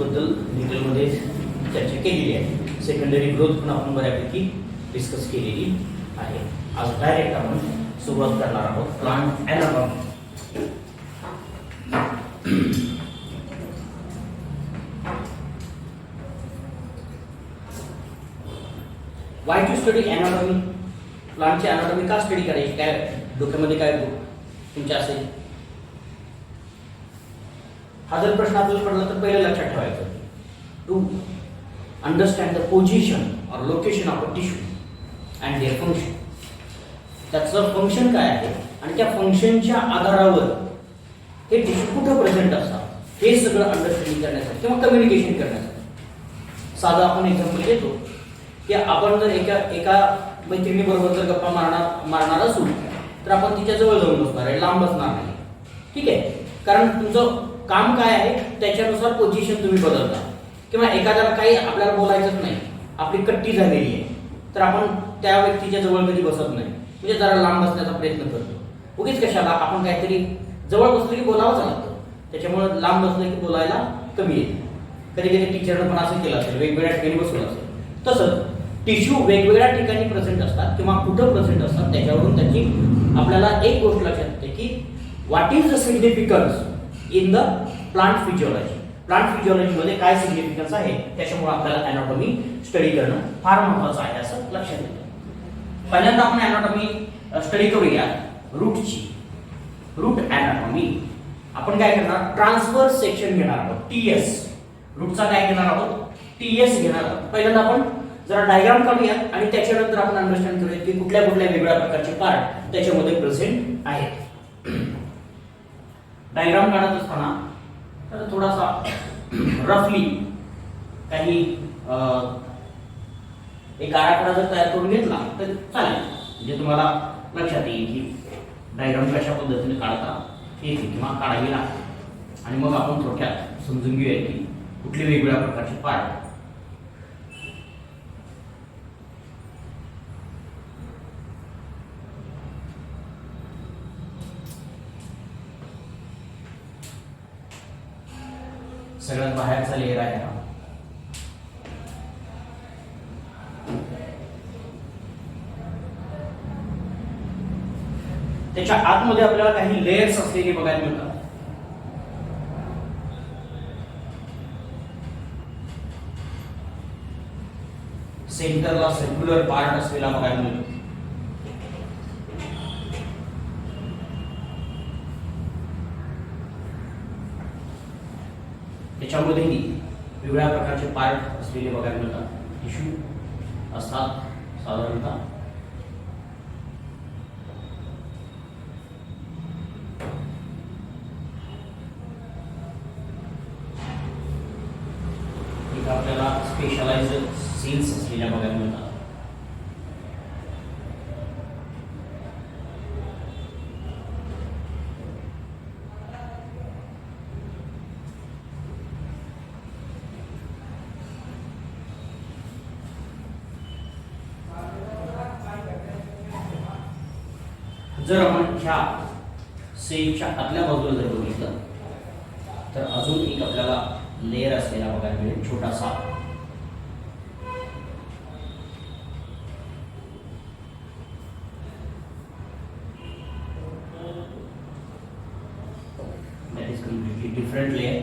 बद्दल डिटेलमध्ये चर्चा केलेली आहे. सेकंडरी ग्रोथ पण आपण बऱ्यापैकी डिस्कस केलेली आहे. आज डायरेक्ट आपण सुरुवात करणार आहोत plant anatomy. Why to study anatomy? प्लांटची एनाटॉमी का स्टडी करायची? काय डोक्यामध्ये काय तुमच्या असेल? हा जर प्रश्न आपल्याला पडला तर पहिलं लक्षात ठेवायचं, to understand the position or location of a tissue and their function. त्याचं फंक्शन काय आहे आणि त्या फंक्शनच्या आधारावर हे टिश्यू कुठं प्रेझेंट असतात हे सगळं अंडरस्टँडिंग करण्यासाठी किंवा कम्युनिकेशन करण्यासाठी. साधा आपण एक्झाम्पल घेतो की आपण जर एका मैत्रिणीबरोबर जर गप्पा मारणार असू तर आपण तिच्या जवळ जाऊन बसणार आहे, लांब बसणार नाही. ठीक आहे, कारण तुमचं काम काय आहे त्याच्यानुसार पोझिशन तुम्ही बदलता. किंवा एखाद्याला काही आपल्याला बोलायचंच नाही, आपली कट्टी झालेली आहे, तर आपण त्या व्यक्तीच्या जवळ कधी बसत नाही, म्हणजे जरा लांब बसण्याचा प्रयत्न करतो. उगीच कशाला, आपण काहीतरी जवळ बसलं की बोलावंच लागतं, त्याच्यामुळे लांब बसलं की बोलायला कमी येते. कधी कधी टीचरनं पण असं केलं असेल, वेगवेगळ्या ठिकाणी बसवलं असेल. तसंच टिश्यू वेगवेगळ्या ठिकाणी प्रेझेंट असतात किंवा कुठं प्रेझेंट असतात त्याच्यावरून त्याची आपल्याला एक गोष्ट लक्षात येते की what is the significance in the plant physiology. Plant फिजिओलॉजीमध्ये काय सिग्निफिकन्स आहे त्याच्यामुळे आपल्याला एनाटॉमी स्टडी करणं फार महत्त्वाचं आहे असं लक्षात येतं. पहिल्यांदा आपण एनाटॉमी स्टडी करूया रूटची. रूट एनाटॉमी आपण काय करणार, ट्रान्सफर सेक्शन घेणार आहोत, टीएस. रूटचा काय घेणार आहोत, टीएस घेणार आहोत. पहिल्यांदा आपण जरा डायग्राम काढूया आणि त्याच्यानंतर आपण अंडरस्टँड करूया की कुठल्या कुठल्या वेगवेगळ्या प्रकारचे पार्ट त्याच्यामध्ये प्रेझेंट आहेत. डायग्राम काढत असताना तर थोडासा रफली काही एक आराखडा जर तयार करून घेतला तर चालेल, म्हणजे तुम्हाला लक्षात येईल की डायग्राम कशा पद्धतीने काढता येते किंवा काढावी लागते. आणि मग आपण थोडक्यात समजून घेऊया की कुठले वेगवेगळ्या प्रकारचे पार्ट. सगळ्यात बाहेरचा लेयर आहे हा. त्याच्या आतमध्ये आपल्याला काही लेयर्स असलेले बघायला मिळतात. सेंटरला सर्क्युलर पार्ट असलेला बघायला मिळतो. त्याच्यामध्येही वेगवेगळ्या प्रकारचे पार्ट असलेले बघायला मिळतात. टिश्यू असतात साधारणतः. इथे आपल्याला स्पेशलाइज्ड सेल्स असलेल्या बघायला मिळतात. जर आपण ह्या सेलच्या आतल्या बाजूला जर बघितलं तर अजून एक आपल्याला लेयर असलेला बघायला मिळेल, छोटासा. That is completely different layer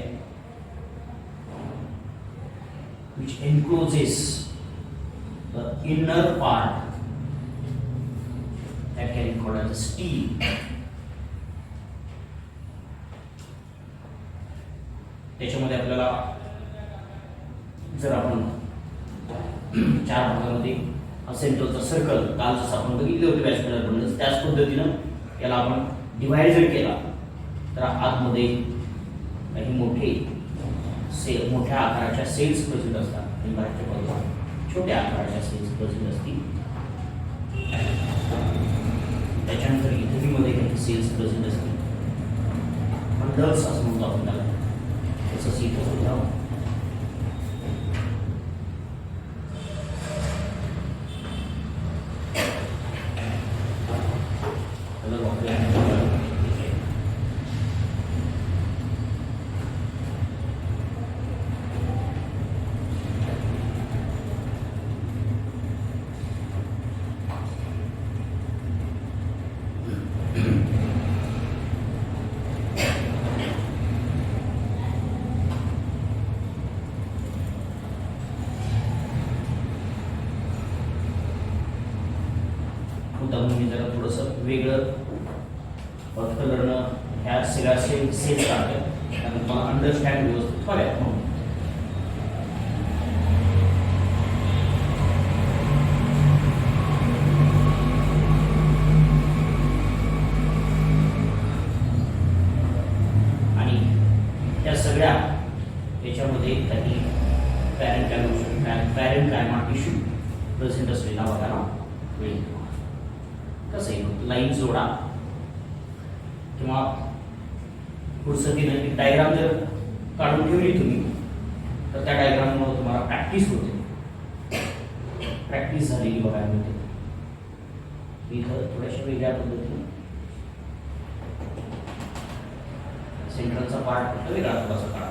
which encloses the inner part that can be called as steel. त्याच्यामध्ये आपल्याला जर आपण चार भागामध्ये सेंटरचा सर्कल काल जसं आपण बघितले होते व्हॅस्क्युलर बंडल्स त्याच पद्धतीनं याला आपण डिव्हाइड जर केला तर आतमध्ये काही मोठ्या आकाराच्या सेल्स प्रेझेंट असतात आणि बाहेरच्या बाजूला छोट्या आकाराच्या सेल्स प्रेझेंट असतील. त्याच्यानंतर इथेमध्ये काही सेल्स प्रेझेंट असतील, बंडल्स असं म्हणतो आपण त्याला. तसंच इथं सुद्धा आपल्याला थोडंसं वेगळं कलरनं ह्या सगळ्या सेल्स काढतोय, त्यामुळे मला अंडरस्टँड व्यवस्थित व्हाव्यात म्हणून. आणि त्या सगळ्या याच्यामध्ये काही पॅरेंकायमा टिश्यू प्रेझेंट असलेला बघायला मिळेल. कसं आहे, लाईन जोडा किंवा फुरसतीनं एक डायग्राम जर काढून ठेवली तुम्ही तर त्या डायग्राममुळे तुम्हाला प्रॅक्टिस होते, प्रॅक्टिस झालेली बघायला मिळते. इथं थोड्याशा वेगळ्या पद्धतीने सेंट्रलचा पार्ट फक्त वेगळा थोडासा काढा.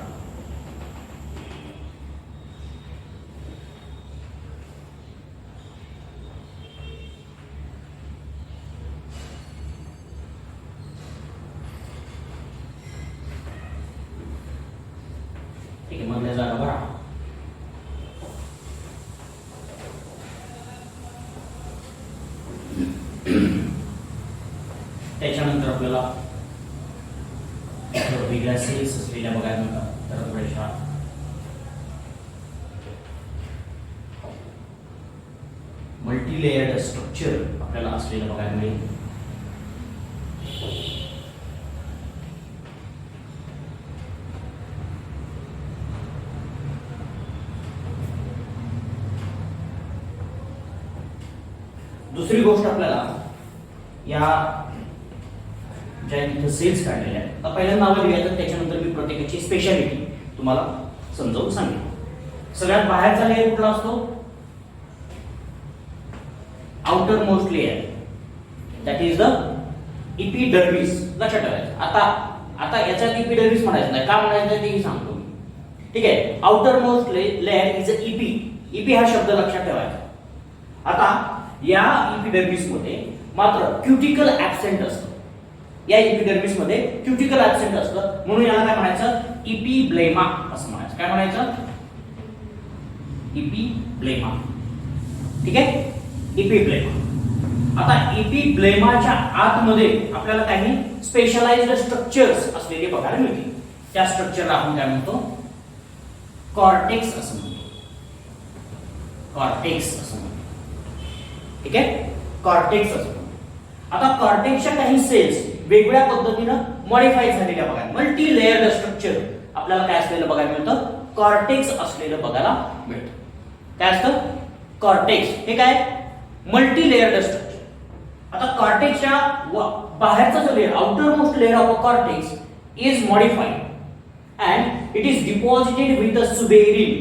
ठीक आहे, मधल्या जागा भरा. त्याच्यानंतर आपल्याला वेगळ्या सेल्स असलेल्या बघायला मिळतात. तर थोड्याशा मल्टी लेयर्ड स्ट्रक्चर आपल्याला असलेलं बघायला मिळेल. दुसरी गोष्ट आपल्याला या ज्या इथं सेल्स काढलेल्या आहेत, पहिल्यांदा नावं लिहायचं, तर त्याच्यानंतर मी प्रत्येकाची स्पेशालिटी तुम्हाला समजावून सांगेन. सगळ्यात बाहेरचा लेअर कुठला असतो? Outer most layer, that is the epidermis. लक्षात ठेवायचं. आता याच्यात इपिडर्मिस म्हणायचं नाही, का म्हणायचं तेही सांगतो मी. ठीक आहे, outer most layer is a EP. EP हा शब्द लक्षात ठेवायचा. आता या इपिडर्मिस मध्ये मात्र क्युटिकल ऍब्सेंट असतं. या इपिडर्मिस मध्ये क्युटिकल ऍब्सेंट असतं, म्हणून याला काय म्हणायचं? इपिब्लेमा असं म्हणायचं. काय म्हणायचं? इपिब्लेमा. ठीक आहे, इपिब्लेमा. आता इपिब्लेमाच्या आतमध्ये आपल्याला काही स्पेशलाइज्ड स्ट्रक्चर्स असलेले बघायला मिळतील. त्या स्ट्रक्चरला आपण काय म्हणतो? कॉर्टेक्स असं म्हणतो. कॉर्टेक्स असं म्हणतो. ठीक आहे, कॉर्टेक्स असतो. आता कॉर्टेक्सच्या काही सेल्स वेगवेगळ्या पद्धतीनं मॉडिफाय झालेल्या बघायला, मल्टी लेयर्ड स्ट्रक्चर आपल्याला काय असलेलं बघायला मिळतं? कॉर्टेक्स असलेलं बघायला मिळतं. काय असतं? कॉर्टेक्स. हे काय? Multi layered structure. आता कॉर्टेक्सच्या बाहेरचा जो layer, outermost layer of cortex is modified and it is deposited with a suberin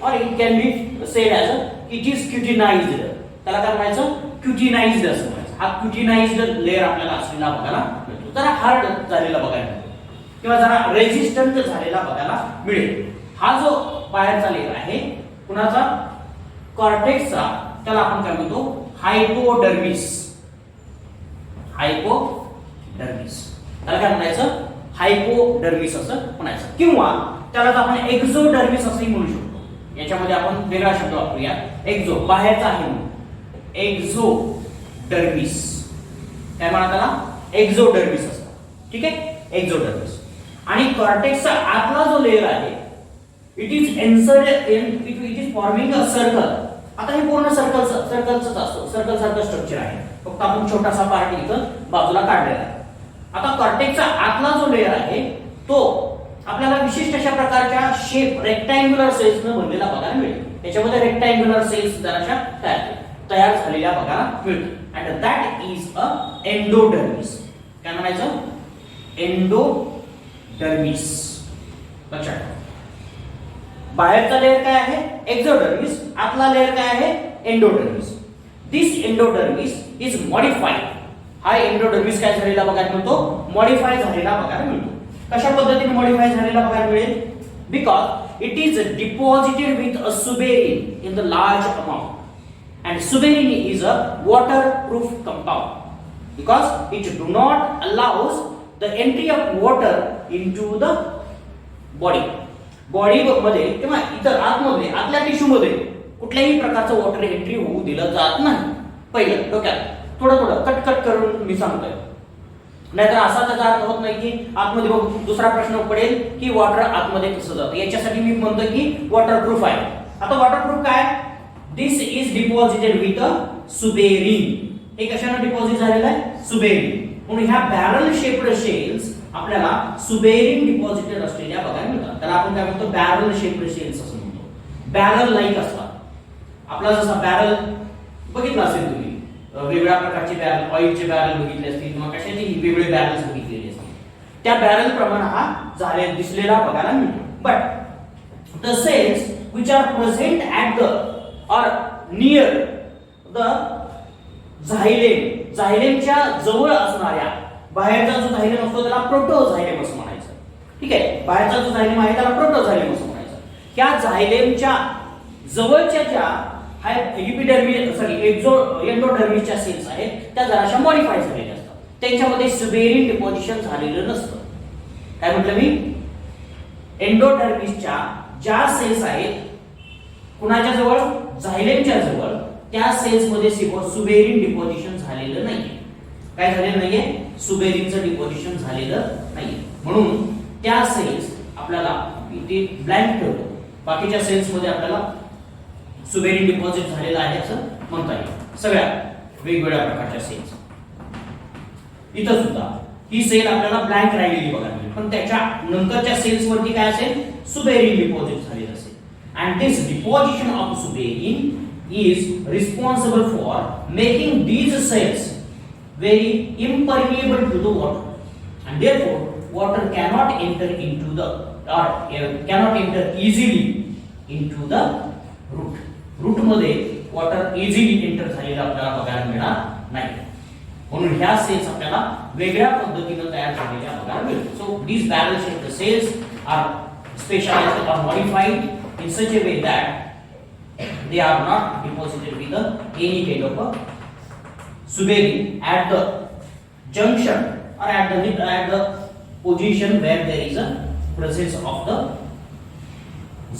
or it can be said as it is cutinized. त्याला काय म्हणायचं? क्युटिनाइज्ड असं म्हणायचं. हा क्युटिनाइज्ड लेअर आपल्याला असलेला बघायला मिळतो. जरा हार्ड झालेला बघायला मिळतो किंवा जरा रेजिस्टंट झालेला बघायला मिळेल. हा जो बाहेरचा लेअर आहे कुणाचा? कॉर्टेक्सचा. त्याला आपण काय म्हणतो? हायपोडर्मिस. हायपोडर्मिस. त्याला काय म्हणायचं? हायपोडर्मिस असं म्हणायचं. किंवा त्याला आपण एक्झोडर्मिस असंही म्हणू शकतो. याच्यामध्ये आपण वेगळा शब्द वापरूया. एक्झो बाहेरचा आहे म्हणून. एक्झोडर्मिस. काय म्हणतात त्याला? एक्झोडर्मिस असतं. ठीक आहे, एक्झोडर्मिस. आणि कॉर्टेक्सचा आतला जो लेयर आहे it is it is forming a circle. आता हे पूर्ण सर्कलच असतो, सर्कल सारखं स्ट्रक्चर आहे, फक्त आपण छोटासा पार्ट इथं बाजूला काढलेला आहे. आता कॉर्टेक्सचा आतला जो लेयर आहे तो आपल्याला विशिष्ट अशा प्रकारच्या शेप रेक्टँग्युलर सेल्स न बनलेला बघायला मिळेल. त्याच्यामध्ये रेक्टँग्युलर सेल्स जराशा तयार झालेल्या बघायला मिळतात. And that is a endodermis. काय म्हणायचं? एंडोडर्मिस. लक्षात ठेवा. बाहेरचा लेयर काय आहे? एक्झोडर्मिस. आतला लेयर काय आहे? Endodermis. This endodermis is modified. हा एंडोडर्मिस काय झालेला बघायला मिळतो? मॉडिफाय झालेला बघायला मिळतो. कशा पद्धतीने मॉडिफाय झालेला बघायला मिळेल? Because it is deposited with a suberin in the large amount. And suberin is a waterproof compound because it do not allows the entry of water into the body. Body मध्ये किंवा इतर आतमध्ये आतल्या tissue मध्ये कुठल्याही प्रकारचं water entry होऊ दिलं जात नाही. पहिलं डोक्यात थोडं कट पण मी सांगतोय. नाहीतर असा त्याचा अर्थ होत नाही की आतमध्ये बघ दुसरा प्रश्न पडेल की वॉटर आतमध्ये कसं जातं. याच्यासाठी मी म्हणतोय की वॉटरप्रूफ आहे. आता वॉटरप्रूफ काय, this is deposited with a suberin. हे कशाने डिपॉझिट झालेलं आहे, सुबेरिन. म्हणून ह्या बॅरल शेप्ड शेल्स आपल्याला सुबेरिन डिपॉझिटेड असलेल्या बघायला मिळतात. त्याला आपण काय म्हणतो, बॅरल शेप्ड शेल्स असं म्हणतो. बॅरल लाईक असतात. आपला जसा बॅरल बघितला असेल तुम्ही, वेगळ्या प्रकारचे बॅरल, ऑइलचे बॅरल बघितले असतील किंवा कशाचे वेगवेगळे बॅरल्स बघितलेले असतील, त्या बॅरल प्रमाणे हा झाले दिसलेला बघायला मिळतो. But the cells which are present at the or near the xylem, झायलेमच्या जवळ असणाऱ्या, बाहेरचा जो झायलेम असतो त्याला प्रोटोझायलेम असं म्हणायचं. ठीक आहे, बाहेरचा जो झायलेम आहे त्याला प्रोटोझायलेम असं म्हणायचं. त्या झायलेमच्या जवळच्या ज्या एंडोडर्मिसच्या सेल्स आहेत त्या जराशा मॉडिफाय झालेल्या असतात. त्यांच्यामध्ये सुबेरिन डिपॉझिशन झालेलं नसतं. काय म्हटलं मी, एंडोडर्मिसच्या ज्या सेल्स आहेत कुणाच्या जवळ, झायलेमच्या जवळ, त्या सेल्स मध्ये सुबेरिन डिपॉझिशन झालेलं नाहीये. काय झालेलं नाहीये, सुबेरिनचं डिपॉझिशन झालेलं नाहीये. म्हणून त्या सेल्स आपल्याला इथे ब्लँक ठेवतो. बाकीच्या सेल्स मध्ये आपल्याला सुबेरिन डिपॉझिट झालेलं आहे असं म्हणता येईल. सगळ्या वेगवेगळ्या प्रकारच्या सेल्स. इथं सुद्धा ही सेल आपल्याला ब्लँक राहिलेली बघायला मिळेल, पण त्याच्या नंतरच्या सेल्स वरती काय असेल, सुबेरिन डिपॉझिट झालेलं असेल. And this deposition of suberin is responsible for making these cells very impermeable to the water, and therefore water cannot enter into the or cannot enter easily into the root. Root मध्ये water easily enter झालेलं आपल्याला बघायला मिळणार नाही. म्हणून ह्या cells आपल्याला वेगळ्या पद्धतीने तयार झालेल्या बघायला मिळतात. So these barrel shaped cells are specialized or modified in such a way that they are not deposited with any kind of a suberin at the junction or at the position where there is a presence of the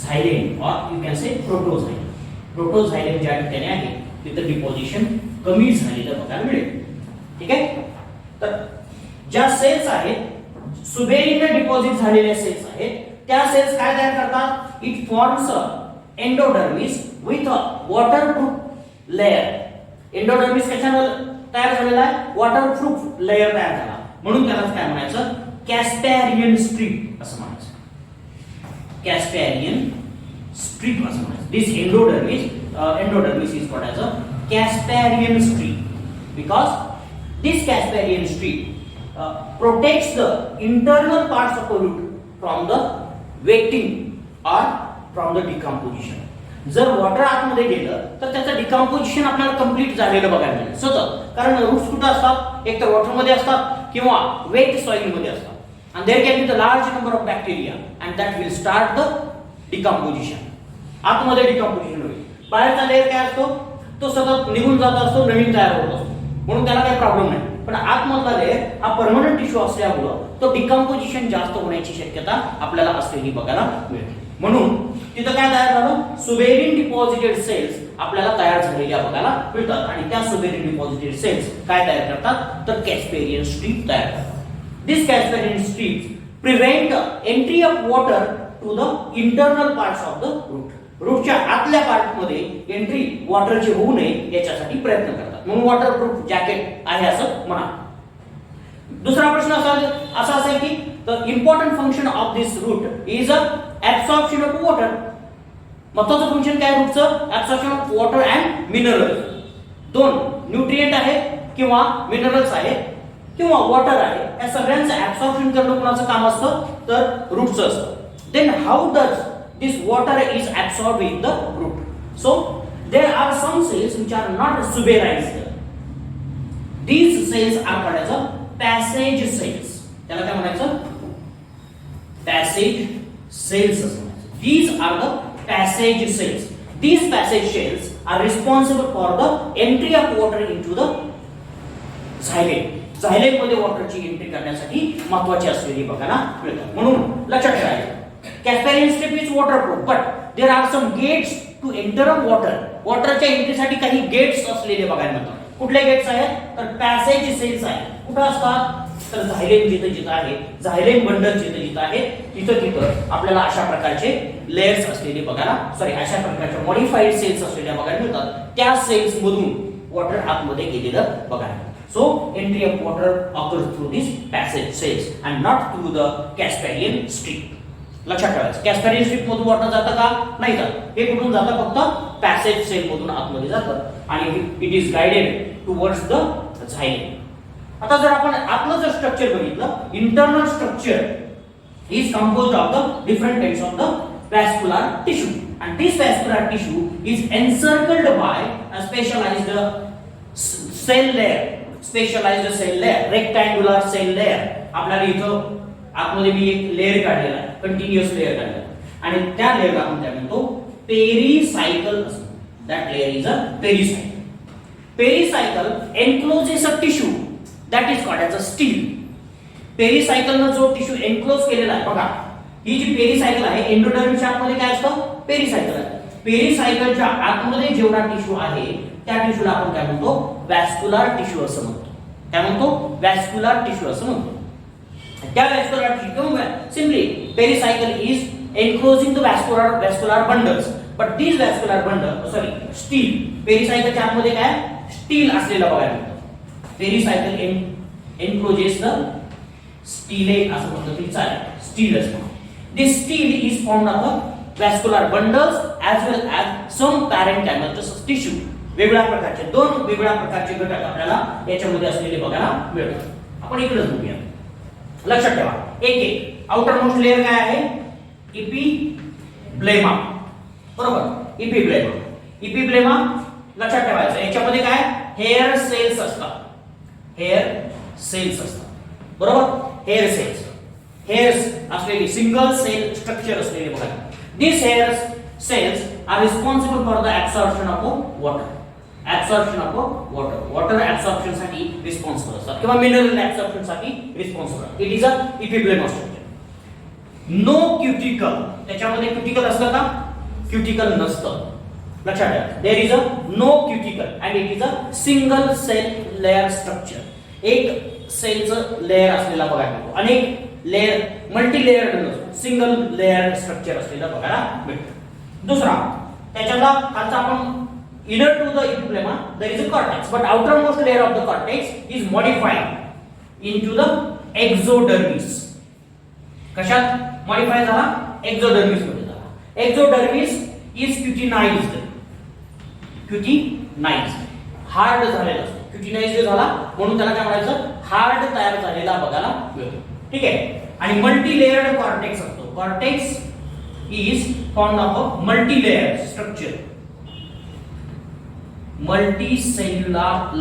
xylem or you can say protoxylem. प्रोटोझायलेम ज्या ठिकाणी आहे तिथे deposition कमी झालेलं बघायला मिळेल. ठीक आहे, तर ज्या सेल्स आहेत सुबेरिन डिपॉझिट झालेल्या सेल्स आहेत त्या सेल्स काय तयार करतात, it forms endodermis with a waterproof layer. Endodermis कशाने तयार झालेला आहे, वॉटरप्रूफ लेयर तयार झाला. म्हणून त्याला काय म्हणायचं, कॅस्पॅरियन स्ट्रिप असं म्हणायचं. कॅस्पॅरियन strip as well. This endodermis is called as a Casparian strip because this Casparian strip protects the internal parts of the root from the wetting or from the decomposition. जर water आतमध्ये गेलं तर त्याचं decomposition आपल्याला complete झालेलं बघायला मिळेल स्वतः. कारण रूट्स कुठे असतात, एक तर वॉटर मध्ये असतात किंवा वेट सॉइल मध्ये असतात. and there can be the large number of bacteria and that will start the decomposition. आतमध्ये डिकम्पोजिशन होईल. बाहेरचा लेअर काय असतो, तो सतत निघून जात असतो, नवीन तयार होत असतो, म्हणून त्याला काही प्रॉब्लेम नाही. पण आतमधला लेअर हा परमनंट टिश्यू असल्यामुळं तो डिकम्पोजिशन जास्त होण्याची शक्यता आपल्याला असलेली बघायला मिळते. म्हणून तिथं काय तयार झालं, सुबेरिन डिपॉझिटेड सेल्स आपल्याला तयार झालेल्या बघायला मिळतात. आणि त्या सुबेरिन डिपॉझिटेड सेल्स काय तयार करतात, तर कॅस्पेरियन स्ट्रिप तयार करतात. This Casparian strips prevent entry of water to the internal parts of the root. रूटच्या आतल्या पार्ट मध्ये एंट्री वॉटरची होऊ नये याच्यासाठी प्रयत्न करतात. म्हणून वॉटरप्रूफ जॅकेट आहे असं म्हणा. दुसरा प्रश्न असा असेल की the important function of this root is absorption of water. महत्वाचं फंक्शन काय रूटचं, absorption of water and minerals. दोन न्यूट्रिएंट आहे किंवा मिनरल्स आहे किंवा वॉटर आहे, या सगळ्यांचं ऍब्सॉर्प्शन करणं कोणाचं काम असतं, तर रूटचं असतं. Then how does this water is absorbed in the root? So there are some cells which are not suberized. These cells are called as a passage cells. त्याला काय म्हणायचं, passage cells असं म्हणायचं. These are the passage cells. These passage cells are responsible for the entry of water into the xylem. xylem मध्ये वॉटरची entry करण्यासाठी महत्त्वाची असलेली बघायला मिळतात. म्हणून लक्षात ठेवायचं, Casparian strip is waterproof, but there are some gates to enter of water. वॉटरच्या एंट्रीसाठी काही गेट्स असलेले बघायला मिळतात. कुठले गेट्स आहेत तर पॅसेज सेल्स आहेत. कुठं असतात तर झायलेम जिथं आहे, झायलेम बंडल जिथं आहे तिथं आपल्याला अशा प्रकारचे लेयर्स असलेले बघायला अशा प्रकारच्या मॉडिफाईड सेल्स असलेल्या बघायला मिळतात. त्या सेल्स मधून वॉटर आतमध्ये गेलेलं बघायला. So entry of water occurs through these passage cells and not through the Casparian strip. लक्षात ठेवायचं कॅस्पेरियन स्ट्रिप मधून वॉटर जातं का नाही जात. हे कुठून जातं फक्त पॅसेज सेल मधून आतमध्ये जातं आणि it is guided towards the xylem. आता जर आपण आतलं जर स्ट्रक्चर बघितलं, internal structure is composed of the different kinds of the vascular tissue and this vascular tissue is encircled by a specialized cell layer, specialized cell layer, rectangular cell layer. आपल्याला इथं आतमध्ये मी एक लेयर काढलेला आहे, continuous layer काढलेला आणि त्या लेयरला आपण काय म्हणतो पेरिसायकल असतो. That layer is a pericycle. Pericycle encloses a tissue that is called as a stele. पेरिसायकलनं जो टिश्यू एन्क्लोज केलेला आहे बघा, ही जी पेरिसायकल आहे एंडोडर्मिसच्या आतमध्ये काय असतं पेरिसायकल आहे. पेरिसायकलच्या आतमध्ये जेवढा टिश्यू आहे त्या टिश्यूला आपण काय म्हणतो व्हॅस्क्युलर टिश्यू असं म्हणतो. काय म्हणतो व्हॅस्क्युलर टिश्यू असं म्हणतो. त्या vascular tissue simply pericycle is enclosing the vascular bundles but these vascular bundle steel पेरिसायकलच्या आतमध्ये काय स्टील असलेला बघायला मिळतं. पेरिसायकल encloses the steel असं म्हणतो की चालेल स्टील असतं. This steel is formed of the vascular bundles as well as some parenchymal tissue. वेगळ्या प्रकारचे दोन वेगळ्या प्रकारचे घटक आपल्याला याच्यामध्ये असलेले बघायला मिळतात. आपण इकडे बघूया. लक्षात ठेवा एक आउटर मोस्ट लेयर काय आहे इपिब्लेमा. बरोबर इपिब्लेमा. इपिब्लेमा लक्षात ठेवायचं याच्यामध्ये काय हेअर सेल्स असतात. हेअर सेल्स असतात. बरोबर हेअर सेल्स हेअर्स असलेली सिंगल सेल स्ट्रक्चर असलेले बघा. This hair cells are responsible for the absorption of water. Absorption of water water absorption साठी रिस्पॉन्सिबल असतात किंवा मिनरल ऍब्सॉर्प्शन साठी responsible. It is a epiblema structure. No cuticle त्याच्यामध्ये cuticle असतं का क्युटिकल नसतं. लक्षात ठेवा there is a no cuticle and it is a single cell layer structure. एक सेलचं लेयर असलेला बघायला मिळतो. अनेक लेयर मल्टी लेयर्ड नसतो सिंगल लेयर स्ट्रक्चर असलेला बघायला मिळतो. दुसरा त्याच्याला खालचा आपण inner to the epiblema there is a cortex but outermost layer of the cortex is modified into the exodermis. कशात मॉडिफाय झाला एक्झोडर्मिस मध्ये झाला. एक्झोडर्मिस इज क्युटिनाइज्ड. क्युटिनाइज्ड हार्ड झालेला असतो. क्युटिनाइज्ड झाला म्हणून त्याला काय म्हणायचं हार्ड तयार झालेला बघायला मिळतो. ठीक आहे. आणि मल्टी लेयर्ड कॉर्टेक्स असतो. Cortex is formed of a multi layer structure. Multi cellular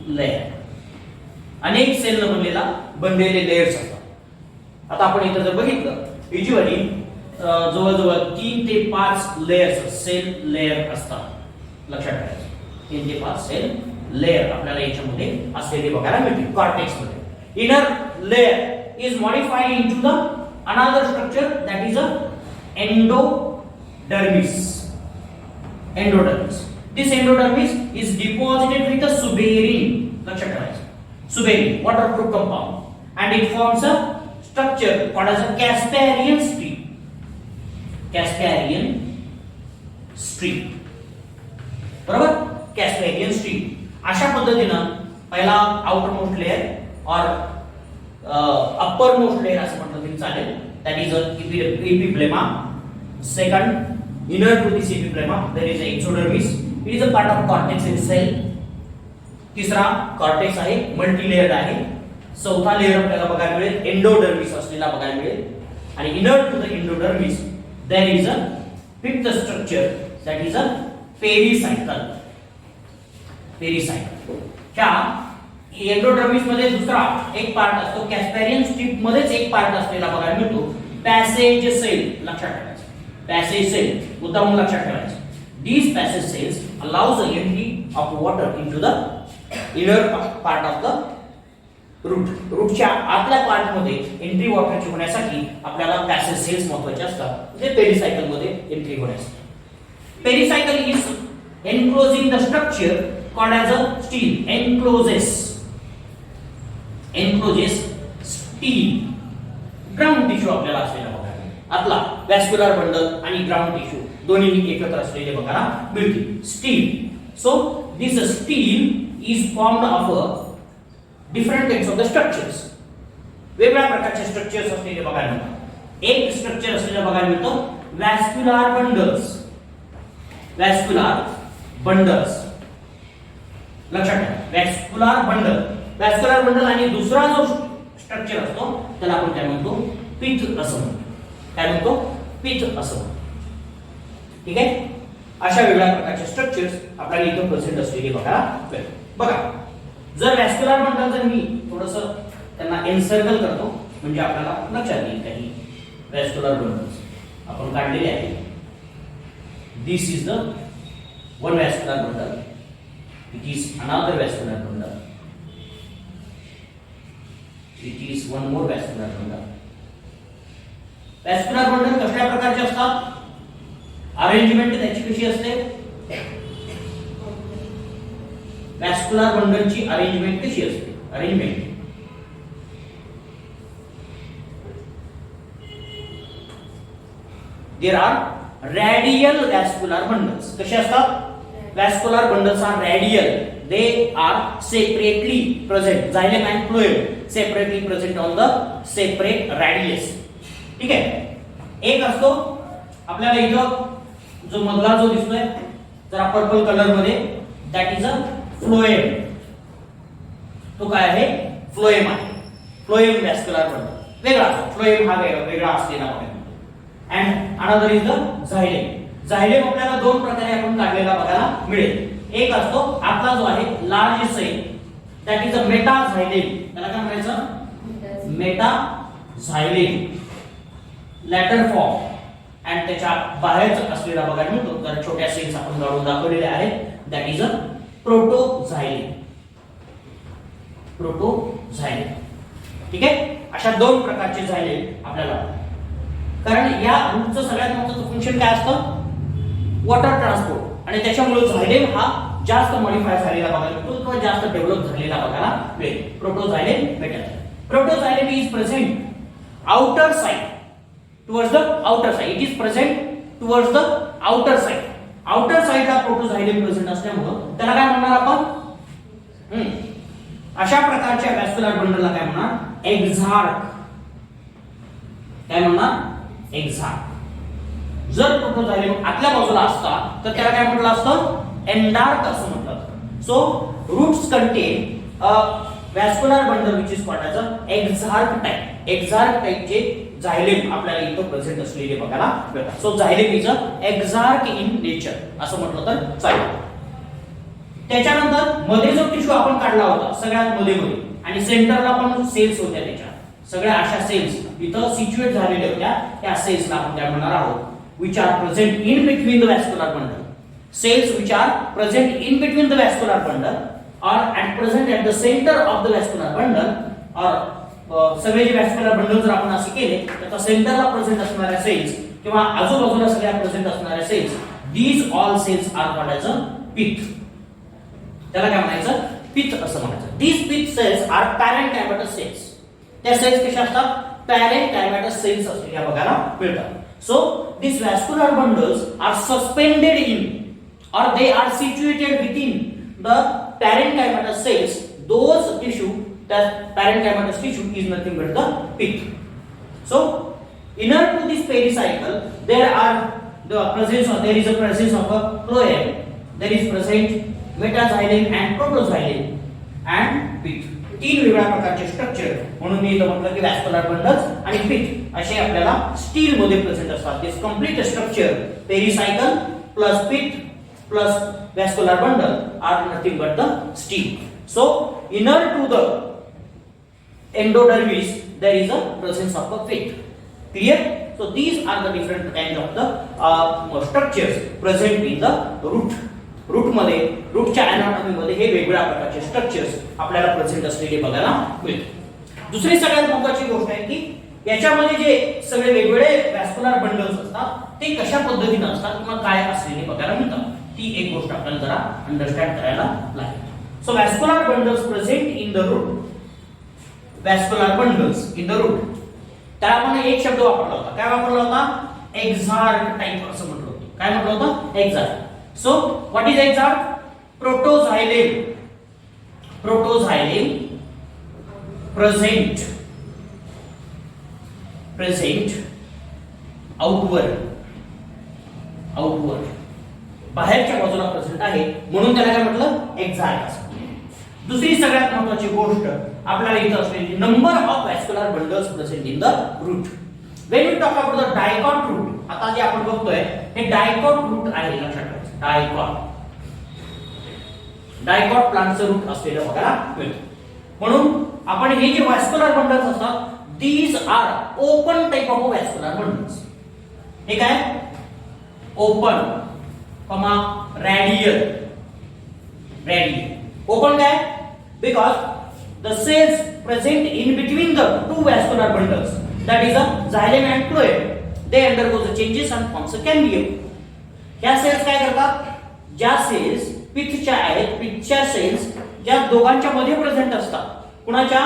layer अनेक सेल न बनलेले लेयर्स असतात. आता आपण इथं जर बघितलं युजुअली जवळजवळ 3 ते 5 लेयर्स सेल लेयर असतात. लक्षात ठेवायचं 3 ते 5 सेल लेयर आपल्याला याच्यामध्ये असलेले बघायला मिळतील कॉर्टेक्स मध्ये. Inner layer is modified into the another structure that is a endodermis. Endodermis. This endodermis is deposited with a suberin. लक्षात ठेवायचं suberin waterproof compound and it forms a structure called as a Casparian strip. Casparian strip. बरोबर Casparian strip. अशा पद्धतीनं पहिला outer most layer or upper most layer असं म्हटलं तरी चालेल. That is a epiblema. Second inner to this epiblema there is a exodermis. It is a part of cortex in cell. तिसरा cortex आहे multi layered आहे. चौथा layer आपल्याला बघायला मिळेल एंडोडर्मिस असलेला बघायला मिळेल. आणि inner to the endodermis there is a fifth structure that is a pericycle. Pericycle च्या एंडोडर्मिस मध्ये दुसरा एक पार्ट असतो. कॅस्पेरियन स्ट्रिप मध्येच एक पार्ट असलेला बघायला मिळतो पॅसेज सेल. लक्षात ठेवा passage cell मुद्दाम लक्षात ठेवायचं. These passage cells allows the entry of water into the inner part of the root. रूटच्या आतल्या पार्ट मध्ये एंट्री वॉटरची होण्यासाठी आपल्याला पॅसेज सेल्स महत्त्वाचे असतात जे पेरिसायकल मध्ये एंट्री होण्यासाठी. Pericycle is enclosing the structure called as a steel. Encloses steel. Ground tissue आपल्याला असलेला बघायला आतला वॅस्क्युलर बंडल आणि ग्राउंड टिश्यू दोन्ही एकत्र असलेले बघायला मिळतील. Steel. So this steel is formed of different types of the structures. वेगवेगळ्या प्रकारचे स्ट्रक्चर्स असलेले बघायला मिळतात. एक स्ट्रक्चर असलेलं बघायला मिळतं वॅस्क्युलर बंडल्स. लक्षात ठेवा वॅस्क्युलर बंडल आणि दुसरा जो स्ट्रक्चर असतो त्याला आपण काय म्हणतो पिथ असं म्हणतो. ठीक आहे. अशा वेगळ्या प्रकारचे स्ट्रक्चर्स आपल्याला इथं प्रेझेंट असलेले बघा. जर वॅस्क्युलर बंडल जर मी थोडंसं त्यांना एन्सर्कल करतो म्हणजे आपल्याला लक्षात येईल काही वॅस्क्युलर बंडल्स आपण काढलेले आहेत. This is the one vascular bundle. It is another vascular bundle. It is one more vascular bundle. Vascular bundle कसल्या प्रकारचे असतात? अरेंजमेंट त्याची कशी असते? वॅस्क्युलर बंडलची अरेंजमेंट कशी असते? There are radial vascular bundles. कसे असतात? Vascular bundles are radial. They are separately present. Xylem and phloem separately present on the separate radius. ठीक आहे. एक असतो आपल्याला इथं जो मधला जो दिसतोय जरा पर्पल कलर मध्ये दॅट इज अ फ्लोएम. तो काय आहे? फ्लोएम आहे. फ्लोएम वॅस्क्युलर बंडल वेगळा. फ्लोएम हा वेगळा असलेला आहे. And another is the xylem. Xylem आपल्याला दोन प्रकारे आपण काढलेला बघायला मिळेल. एक असतो आपला जो आहे large cell that is a metaxylem. त्याला काय म्हणायचं? Metaxylem later form. आणि त्याच्या बाहेरच असलेला बघायला मिळतो तर छोट्या सेल्स आपण काढून दाखवलेले आहेत दॅट इज अ प्रोटोझायलेम. ठीक आहे. अशा दोन प्रकारचे झायलेम आपल्याला, कारण या रूटचं सगळ्यात महत्त्वाचं फंक्शन काय असतं? Water transport. आणि त्याच्यामुळे झायलेम हा जास्त मॉडिफाय झालेला बघायला मिळतो किंवा जास्त डेव्हलप झालेला बघायला मिळेल. Protoxylem metaxylem. Protoxylem is present outer side towards the outer side. It is present towards the outer side. Outer साइडला प्रोटोझायलेम प्रेझेंट असल्यामुळे त्याला काय म्हणणार आपण? अशा प्रकारच्या वॅस्क्युलर बंडलला काय म्हणणार? एक्झार्क. काय म्हणणार? एक्झार्क. जर प्रोटोझायलेम आतल्या बाजूला असता तर त्याला काय म्हटलं असतं? एंडार्क असं म्हटलं. So roots contain a vascular bundle which is called as exarch type. Exarch टाइपचे झायलेम आपल्याला इथं प्रेझेंट असलेले बघायला मिळतात. So xylem is a exarch in nature असं म्हटलं तर चालेल. त्याच्यानंतर मध्ये जो टिश्यू आपण काढला होता सगळ्यात मध्ये आणि सेंटरला पण सेल्स होत्या, त्याच्या सगळ्या अशा सेल्स इथं सिच्युएट झालेल्या होत्या. त्या सेल्सला आपण काय म्हणणार आहोत? which are present in between the vascular bundle. Cells which are present in between the vascular bundle or at present at the center of the vascular bundle or सगळे जे vascular bundle जर आपण असे केले तर सेंटरला प्रेझेंट असणाऱ्या cells किंवा आजूबाजूला सगळ्या प्रेझेंट असणाऱ्या cells, these all cells are called as a pith. त्याला काय म्हणायचं? पिथ असं म्हणायचं. these pith cells are parenchymatous cells. त्या सेल्स कशा असतात? parenchymatous cells असलेल्या बघायला मिळतात. So these vascular bundles are suspended in or they are situated within the parenchymatous cells. Those tissue, that parenchymatous tissue is nothing but the pith. So inner to this pericycle there is a presence of a phloem. There is present metaxylem and protoxylem and pith. तीन वेगळ्या प्रकारचे structure म्हणून मी इथं म्हटलं की वॅस्क्युलर bundles आणि पिथ असे आपल्याला स्टील मध्ये प्रेझेंट असतात. This complete structure pericycle plus pith plus vascular bundle are nothing but the stele. So inner to the endodermis there is a presence of a pith. Clear? So these are the different kinds of the structures present in the root. रूटमध्ये रूटच्या anatomy मध्ये हे वेगवेगळ्या प्रकारचे structures आपल्याला present असलेले बघायला मिळतात. दुसरी सगळ्यात महत्त्वाची गोष्ट आहे की याच्यामध्ये जे सगळे वेगवेगळे वॅस्क्युलर बंडल्स असतात ते कशा पद्धतीने असतात किंवा काय असलेले बघायला मिळतात. ती एक गोष्ट आपल्याला जरा अंडरस्टँड करायला लागेल. So vascular bundles present in the root, vascular bundles in the root, त्याला आपण एक शब्द वापरला होता. काय वापरला होता? एक्झार्ट टाइप असं म्हटलं होतं. काय म्हटलं होतं? Exarch. So what is exarch? Protoxylem, protoxylem present outward, बाहेरच्या बाजूला प्रेझेंट आहे म्हणून त्याला काय म्हटलं? एक्झाक्ट असं. दुसरी सगळ्यात महत्त्वाची गोष्ट आपल्याला इथं असलेली number of vascular bundles present in the root. When we talk about the dicot root, आता जे आपण बघतोय हे डायकॉट रूट आहे, लक्षात ठेवायचं. डायकॉट प्लांटचं रूट असलेलं बघायला मिळतं. म्हणून आपण हे जे व्हॅस्क्युलर बंडल्स असतात, these are open type of vascular bundles. हे काय? ओपन कॉमा रॅडियल, ओपन काय? Because the cells present in between the two vascular bundles, that is a xylem and phloem, they undergo the changes and forms a cambium. ह्या cells काय करतात? ज्या cells पिथच्या आहेत, पिथच्या cells ज्या दोघांच्या मध्ये present असतात, कुणाच्या?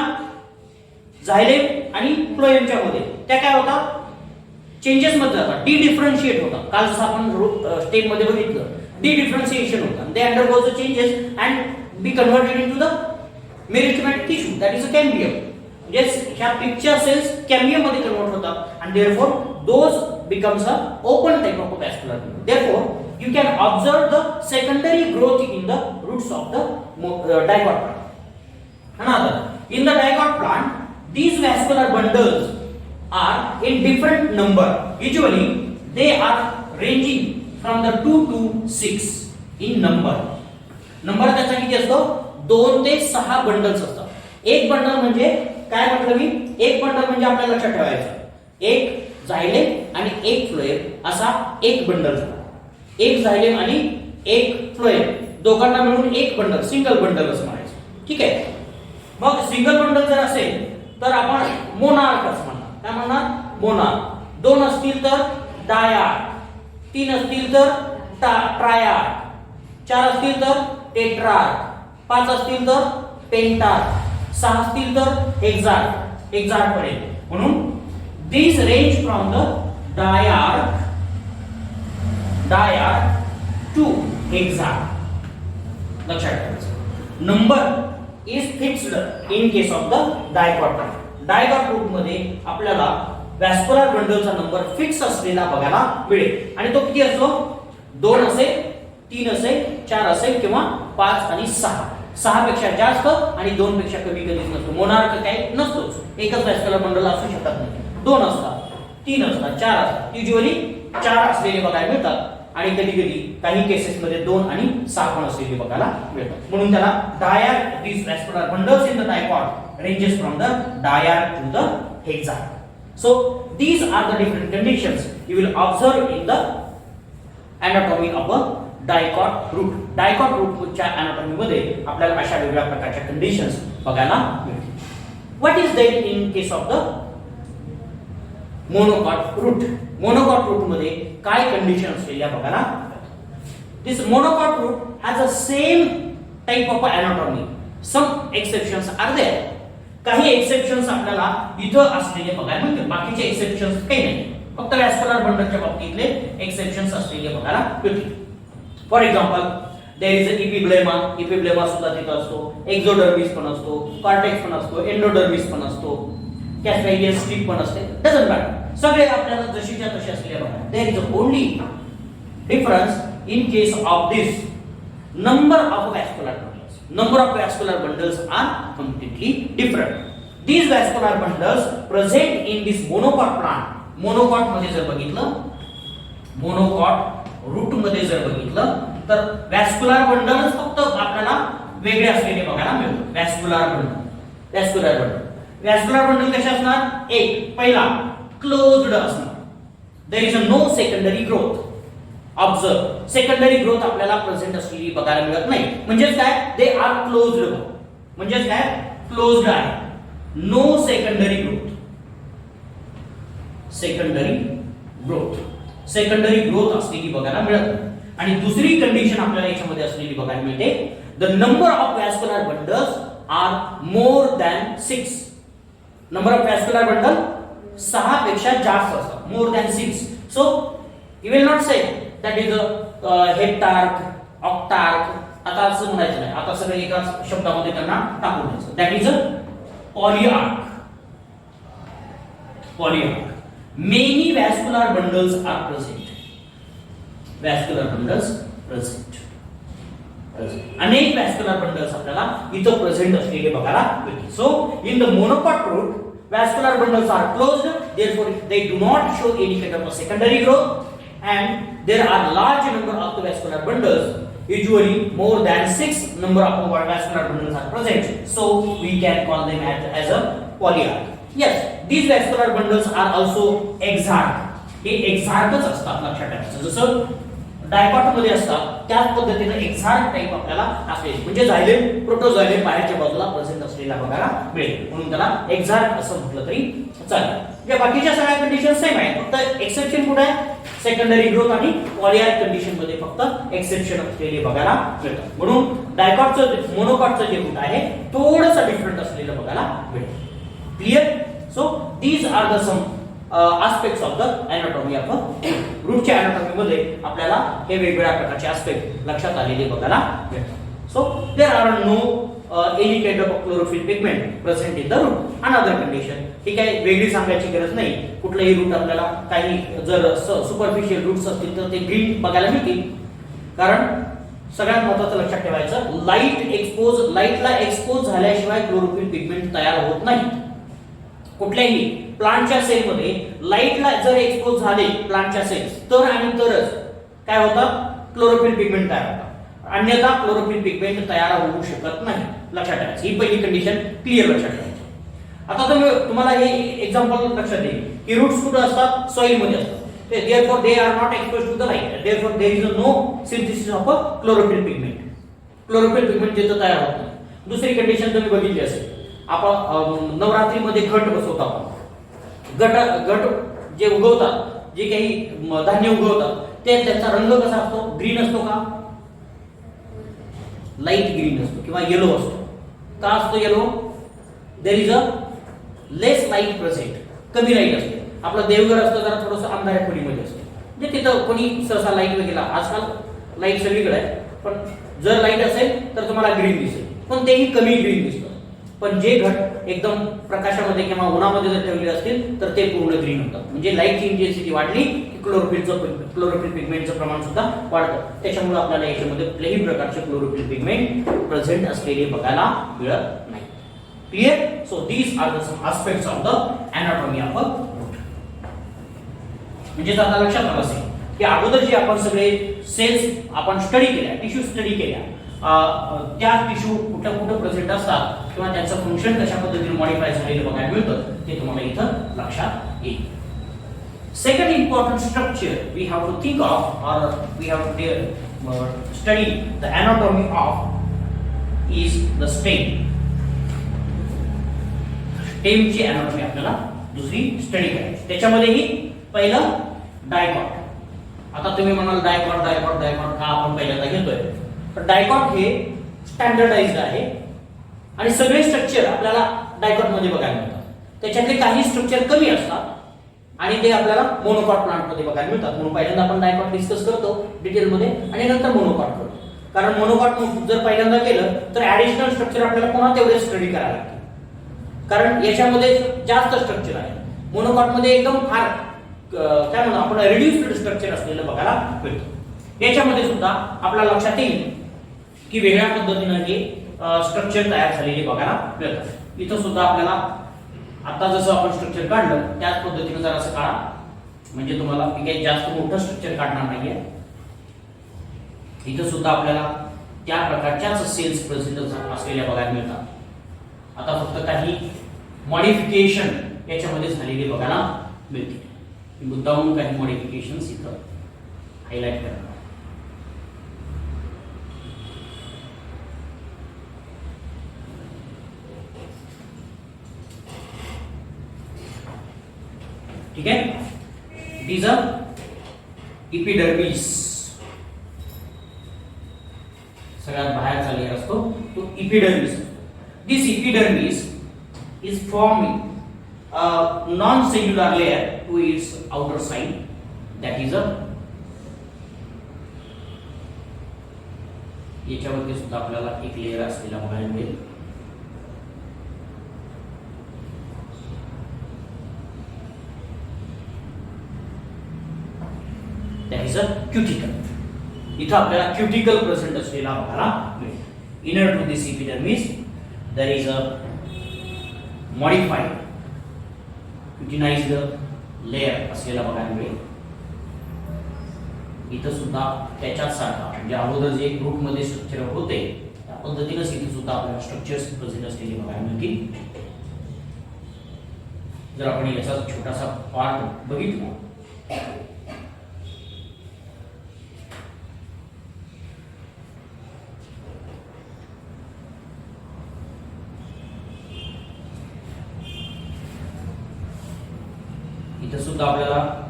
झायलेम आणि फ्लोएमच्या मध्ये, त्या काय होतात? चेंजेस मध्ये जातात, डिफरन्शिएट होतात. काल जसं आपण स्टेप मध्ये बघितलं, डिफरन्शिएशन होतं. They undergo the changes and be converted into the meristematic tissue, that is a cambium. म्हणजे ह्या पिथच्या सेल्स कॅम्बियम मध्ये कन्वर्ट होतात आणि therefore those becomes a open type of vascular bundle. Therefore you can observe the secondary growth in the roots of the dicot plant. Another, in the dicot plant, these vascular bundles are in different number. Usually, they are ranging from the 2 to 6 in number. Number त्याचा किती असतो? 2 ते 6 bundles असतात. एक bundle म्हणजे काय म्हटलं मी? एक बंडल म्हणजे आपल्याला लक्षात ठेवायचं, एक झायलेम आणि एक फ्लोएम असा एक बंडल झाला. एक झायलेम आणि एक फ्लोएम दोघांना मिळून एक बंडल, सिंगल बंडल असं म्हणायचं. ठीक आहे. मग सिंगल बंडल जर असेल तर आपण मोनार्क असं म्हणणार. काय म्हणणार? मोनार्क. 2 असतील तर डायार्क, 3 असतील तर ट्रायार्क, 4 असतील तर टेट्रार्क, 5 असतील तर पेंटार्क, 6 असतील तर हेक्सार्क पर्यंत. म्हणून these range from the diarch to hexarch. लक्षात ठेवायचं. Number is fixed in case of the dicot plant. Dicot root मध्ये आपल्याला व्हॅस्क्युलर बंडलचा नंबर फिक्स असलेला बघायला मिळेल आणि तो किती असतो? 2 असेल, 3 असेल, 4 असेल किंवा 5 आणि 6. 6 पेक्षा जास्त आणि 2 पेक्षा कमी कधीच नसतो. मोनार्क काही नसतोच, एकच व्हॅस्क्युलर बंडल असू शकत नाही. 2 असतात, 3 असतात, 4 असतात. युजुअली 4 असलेले बघायला मिळतात आणि कधी कधी काही केसेस मध्ये 2 आणि 6 पण असलेले बघायला मिळतात. म्हणून त्याला डायर्क, these vascular bundles in the dicot ranges from the diarch to the hexarch. So these are the different conditions you will observe in the anatomy of a dicot root. Dicot root च्या anatomy मध्ये आपल्याला अशा वेगवेगळ्या प्रकारच्या conditions बघायला मिळतील. What is there in case of the monocot root? Monocot root मध्ये काय कंडिशन असलेल्या बघायला. This monocot root has a same type of anatomy. Some exceptions are there. काही एक्सेप्शन्स आपल्याला इथं असलेले बघायला मिळतील, बाकीचे एक्सेप्शन्स काही नाही. फक्त व्हॅस्क्युलर बंडलच्या बाबतीतले एक्सेप्शन्स असलेले बघायला मिळतील. For example, there is a epiblema. Epiblema सुद्धा तिथं असतो, एक्झोडर्मिस पण असतो, कॉर्टेक्स पण असतो, एंडोडर्मिस पण असतो, कॅस्ट्रायडियस स्ट्रिप पण असते. डझंट मॅटर, सगळे आपल्याला जशीच्या तसे असलेले बघा. There is only difference in case of this number of vascular bundles. Number of vascular bundles are completely different. These vascular bundles present in this monocot plant. Monocot मध्ये जर बघितलं, monocot root मध्ये जर बघितलं तर vascular bundles फक्त आपल्याला वेगळे असलेले बघायला मिळतात. vascular bundle कसे असणार? एक पहिला क्लोज्ड असणार. There is no secondary growth. Observe, secondary growth आपल्याला प्रेझेंट असलेली बघायला मिळत नाही. म्हणजेच काय? They are closed. म्हणजेच काय? क्लोज्ड आहे. No secondary growth. Secondary growth असलेली बघायला मिळत. आणि दुसरी कंडिशन आपल्याला याच्यामध्ये असलेली बघायला मिळते, the number of vascular bundles are more than 6. Number of vascular bundle 6 पेक्षा जास्त असतात, more than 6. So you will not say that is a heptarch, octarch. आता असं म्हणायचं नाही, आता सगळं एकाच शब्दामध्ये त्यांना टाकून द्यायचं. That is a polyarch. Polyarch. Many vascular bundles are present. Vascular bundles present. अनेक वॅस्क्युलर बंडल्स आपल्याला इथं प्रेझेंट असलेले बघायला मिळतील. So in the monocot root vascular bundles are closed, therefore they do not show any kind of a secondary growth, and there are large number of the vascular bundles, usually more than 6 number of vascular bundles are present, so we can call them as a polyarch. Yes, these vascular bundles are also exarch. हे एक्झार्टच असतात, लक्षात ठेवायचं. जसं dicot मध्ये असतात त्याच पद्धतीने एक्झार्ट type आपल्याला असले, म्हणजे झायलेम प्रोटोझायलेम बाहेरच्या बाजूला प्रेझेंट असलेला बघायला मिळेल, म्हणून त्याला एक्झार्ट असं म्हटलं तरी चालेल. या बाकीच्या सगळ्या कंडिशन सेम आहेत, फक्त एक्सेप्शन कुठे आहे, सेकंडरी ग्रोथ आणि पॉलीआर्क कंडिशन मध्ये फक्त एक्सेप्शन असलेले बघायला मिळतात. म्हणून डायकॉटचं मोनोकॉटचं जे रूट आहे थोडंसं डिफरंट असलेलं बघायला मिळेल. Clear? So these are the some aspects of the anatomy of a रूटच्या anatomy मध्ये आपल्याला हे वेगवेगळ्या प्रकारचे aspect लक्षात आलेले बघायला मिळतात. So there are no any kind of chlorophyll pigment present in the root. Another condition, ठीक आहे, वेगळी सांगायची गरज नाही. कुठलाही रूट आपल्याला काही जर सुपरफिशियल रूट्स असतील तर ते ग्रीन बघायला मिळतील, कारण सगळ्यात महत्त्वाचं लक्षात ठेवायचं, लाईटला एक्सपोज झाल्याशिवाय क्लोरोफिल पिगमेंट तयार होत नाही. कुठल्याही प्लांटच्या सेलमध्ये लाईटला जर एक्सपोज झाले प्लांटच्या सेल्स तर आणि तरच काय होतं, क्लोरोफिल पिगमेंट तयार होतात, अन्यथा क्लोरोफिल पिगमेंट तयार होऊ शकत नाही. लक्षात ठेवायचं, ही पहिली कंडिशन क्लिअर लक्षात ठेवायची. आता तुम्हाला हे एक्झाम्पल लक्षात येईल की रूट्स कुठे असतात, सॉइल मध्ये असतात. therefore they are not exposed to the light, therefore there is no synthesis of a chlorophyll pigment. Chlorophyll pigment तिथं तयार होत नाही. दुसरी कंडिशन तुम्ही बघितली असेल, आपण नवरात्रीमध्ये घट बसवतो. आपण घट जे उगवतात, जे काही धान्य उगवतात, ते त्यांचा रंग कसा असतो, ग्रीन असतो का, लाईट ग्रीन असतो किंवा येलो असतो. का असतो yellow? There is a less light present, कमी लाईट असते. आपलं देवघर असतं जरा थोडंसं अंधाऱ्या खोलीमध्ये असतं, म्हणजे तिथं कोणी सहसा लाईट वगैरे, आजकाल लाईट सगळीकडे आहे, पण जर लाईट असेल तर तुम्हाला ग्रीन दिसेल, पण तेही कमी ग्रीन दिसतं. पण जे घट एकदम प्रकाशामध्ये किंवा उन्हामध्ये जर ठेवले असतील तर ते पूर्ण ग्रीन होतात. म्हणजे लाईटची इंटेन्सिटी वाढली की क्लोरोफिल पिगमेंटचं प्रमाण सुद्धा वाढतं. त्याच्यामुळे आपल्याला याच्यामध्ये कुठल्याही प्रकारचे क्लोरोफिल पिगमेंट प्रेझेंट असलेले बघायला मिळत नाही. Clear? So these are the some aspects of the anatomy of a root. म्हणजे आता लक्षात आलं असेल की अगोदर जे आपण सगळे सेल्स आपण स्टडी केल्या, टिश्यू स्टडी केल्या, त्या टिश्यू कुठं प्रेझेंट असतात किंवा त्यांचं फंक्शन कशा पद्धतीने मॉडिफाय झालेलं बघायला मिळतं ते तुम्हाला इथं लक्षात येईल. Second important structure we have to think of or we have to study the anatomy of is the stem. स्टेमची एनाटॉमी आपल्याला दुसरी स्टडी करायची. त्याच्यामध्येही पहिलं डायकॉट. आता तुम्ही म्हणाल डायकॉट का आपण पहिल्यांदा घेतोय, तर डायकॉट हे स्टँडर्डाइज्ड आहे आणि सगळे स्ट्रक्चर आपल्याला डायकॉट मध्ये बघायला मिळतात. त्याच्यातले काही स्ट्रक्चर कमी असतात आणि ते आपल्याला मोनोकॉट प्लांट मध्ये बघायला मिळतात. म्हणून पहिल्यांदा आपण डायकॉट डिस्कस करतो डिटेल मध्ये आणि नंतर मोनोकॉट करतो. कारण मोनोकॉट जर पहिल्यांदा केलं तर ऍडिशनल स्ट्रक्चर आपल्याला पुन्हा तेवढे स्टडी करायला लागते, कारण याच्यामध्ये जास्त स्ट्रक्चर आहे. मोनोकॉट मध्ये एकदम फार काय म्हणतो आपण रिड्युस्ड स्ट्रक्चर असलेलं बघायला मिळतं. याच्यामध्ये सुद्धा आपल्याला लक्षात येईल की वेगळ्या पद्धतीने हे स्ट्रक्चर तयार झालेले बघायला मिळतात. इथं सुद्धा आपल्याला आता जसं आपण स्ट्रक्चर काढलं त्याच पद्धतीने जर असं काढा, म्हणजे तुम्हाला काही जास्त मोठं स्ट्रक्चर काढणार नाहीये. इथं सुद्धा आपल्याला त्या प्रकारच्याच सेल्स प्रेझेंट असलेल्या बघायला मिळतात. आता फक्त काही मॉडिफिकेशन याच्यामध्ये झालेले बघायला मिळतील. मुद्दामून काही मॉडिफिकेशन्स इथं हायलाइट करणार. ठीक है, these are epidermis. epidermis. This epidermis is forming a non-cellular layer to its outer side, that is a याच्यावरती सुद्धा आपल्याला एक लेयर असलेला बघायला मिळेल. That is a cuticle. इथं आपल्याला क्युटिकल प्रेझेंट असलेला बघायला मिळेल. Inner to this epidermis there is a modified cutinized layer असलेला बघायला मिळेल. इथं सुद्धा त्याच्याच सारखा म्हणजे अगोदर जे ग्रुप मध्ये स्ट्रक्चर होते त्या पद्धतीनेच इथे सुद्धा आपल्याला स्ट्रक्चर्स प्रेझेंट असलेले बघायला मिळतील. जर आपण याचा छोटासा पार्ट बघितला इथे सुद्धा आपल्याला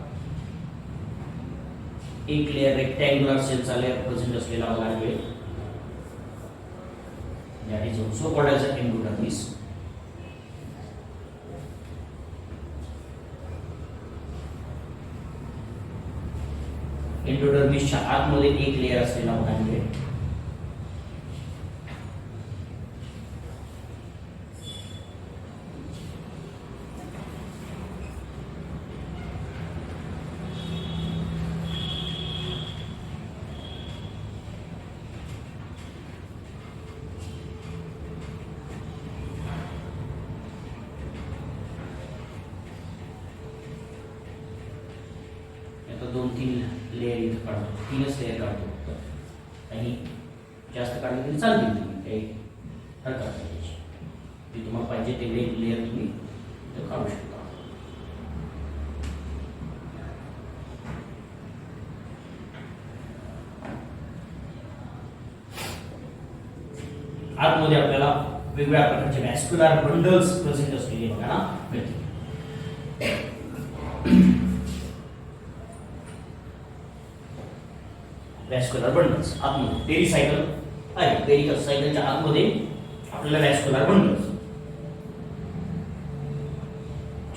एक लेयर रेक्टँग्युलर सेलचा लेयर प्रेझेंट असलेला बघायला मिळेल. That is also called as endodermis. एंडोडर्मिसच्या आतमध्ये एक लेयर असलेला बघायला मिळेल. दोन तीन लेयर इथं काढतो, तीनच लेयर काढतो फक्त. आणि जास्त काढले तरी चालतील, तुम्ही काही हरकत नाही त्याची. जे तुम्हाला पाहिजे ते लेयर तुम्ही इथं काढू शकता. आतमध्ये आपल्याला वेगवेगळ्या प्रकारचे व्हॅस्क्युलर बंडल्स प्रेझेंट असलेले बघायला मिळतील. व्हॅस्क्युलर बंडल्स आतमध्ये पेरिसायकल आहे. पेरिसायकलच्या आतमध्ये आपल्याला व्हॅस्क्युलर बंडल्स,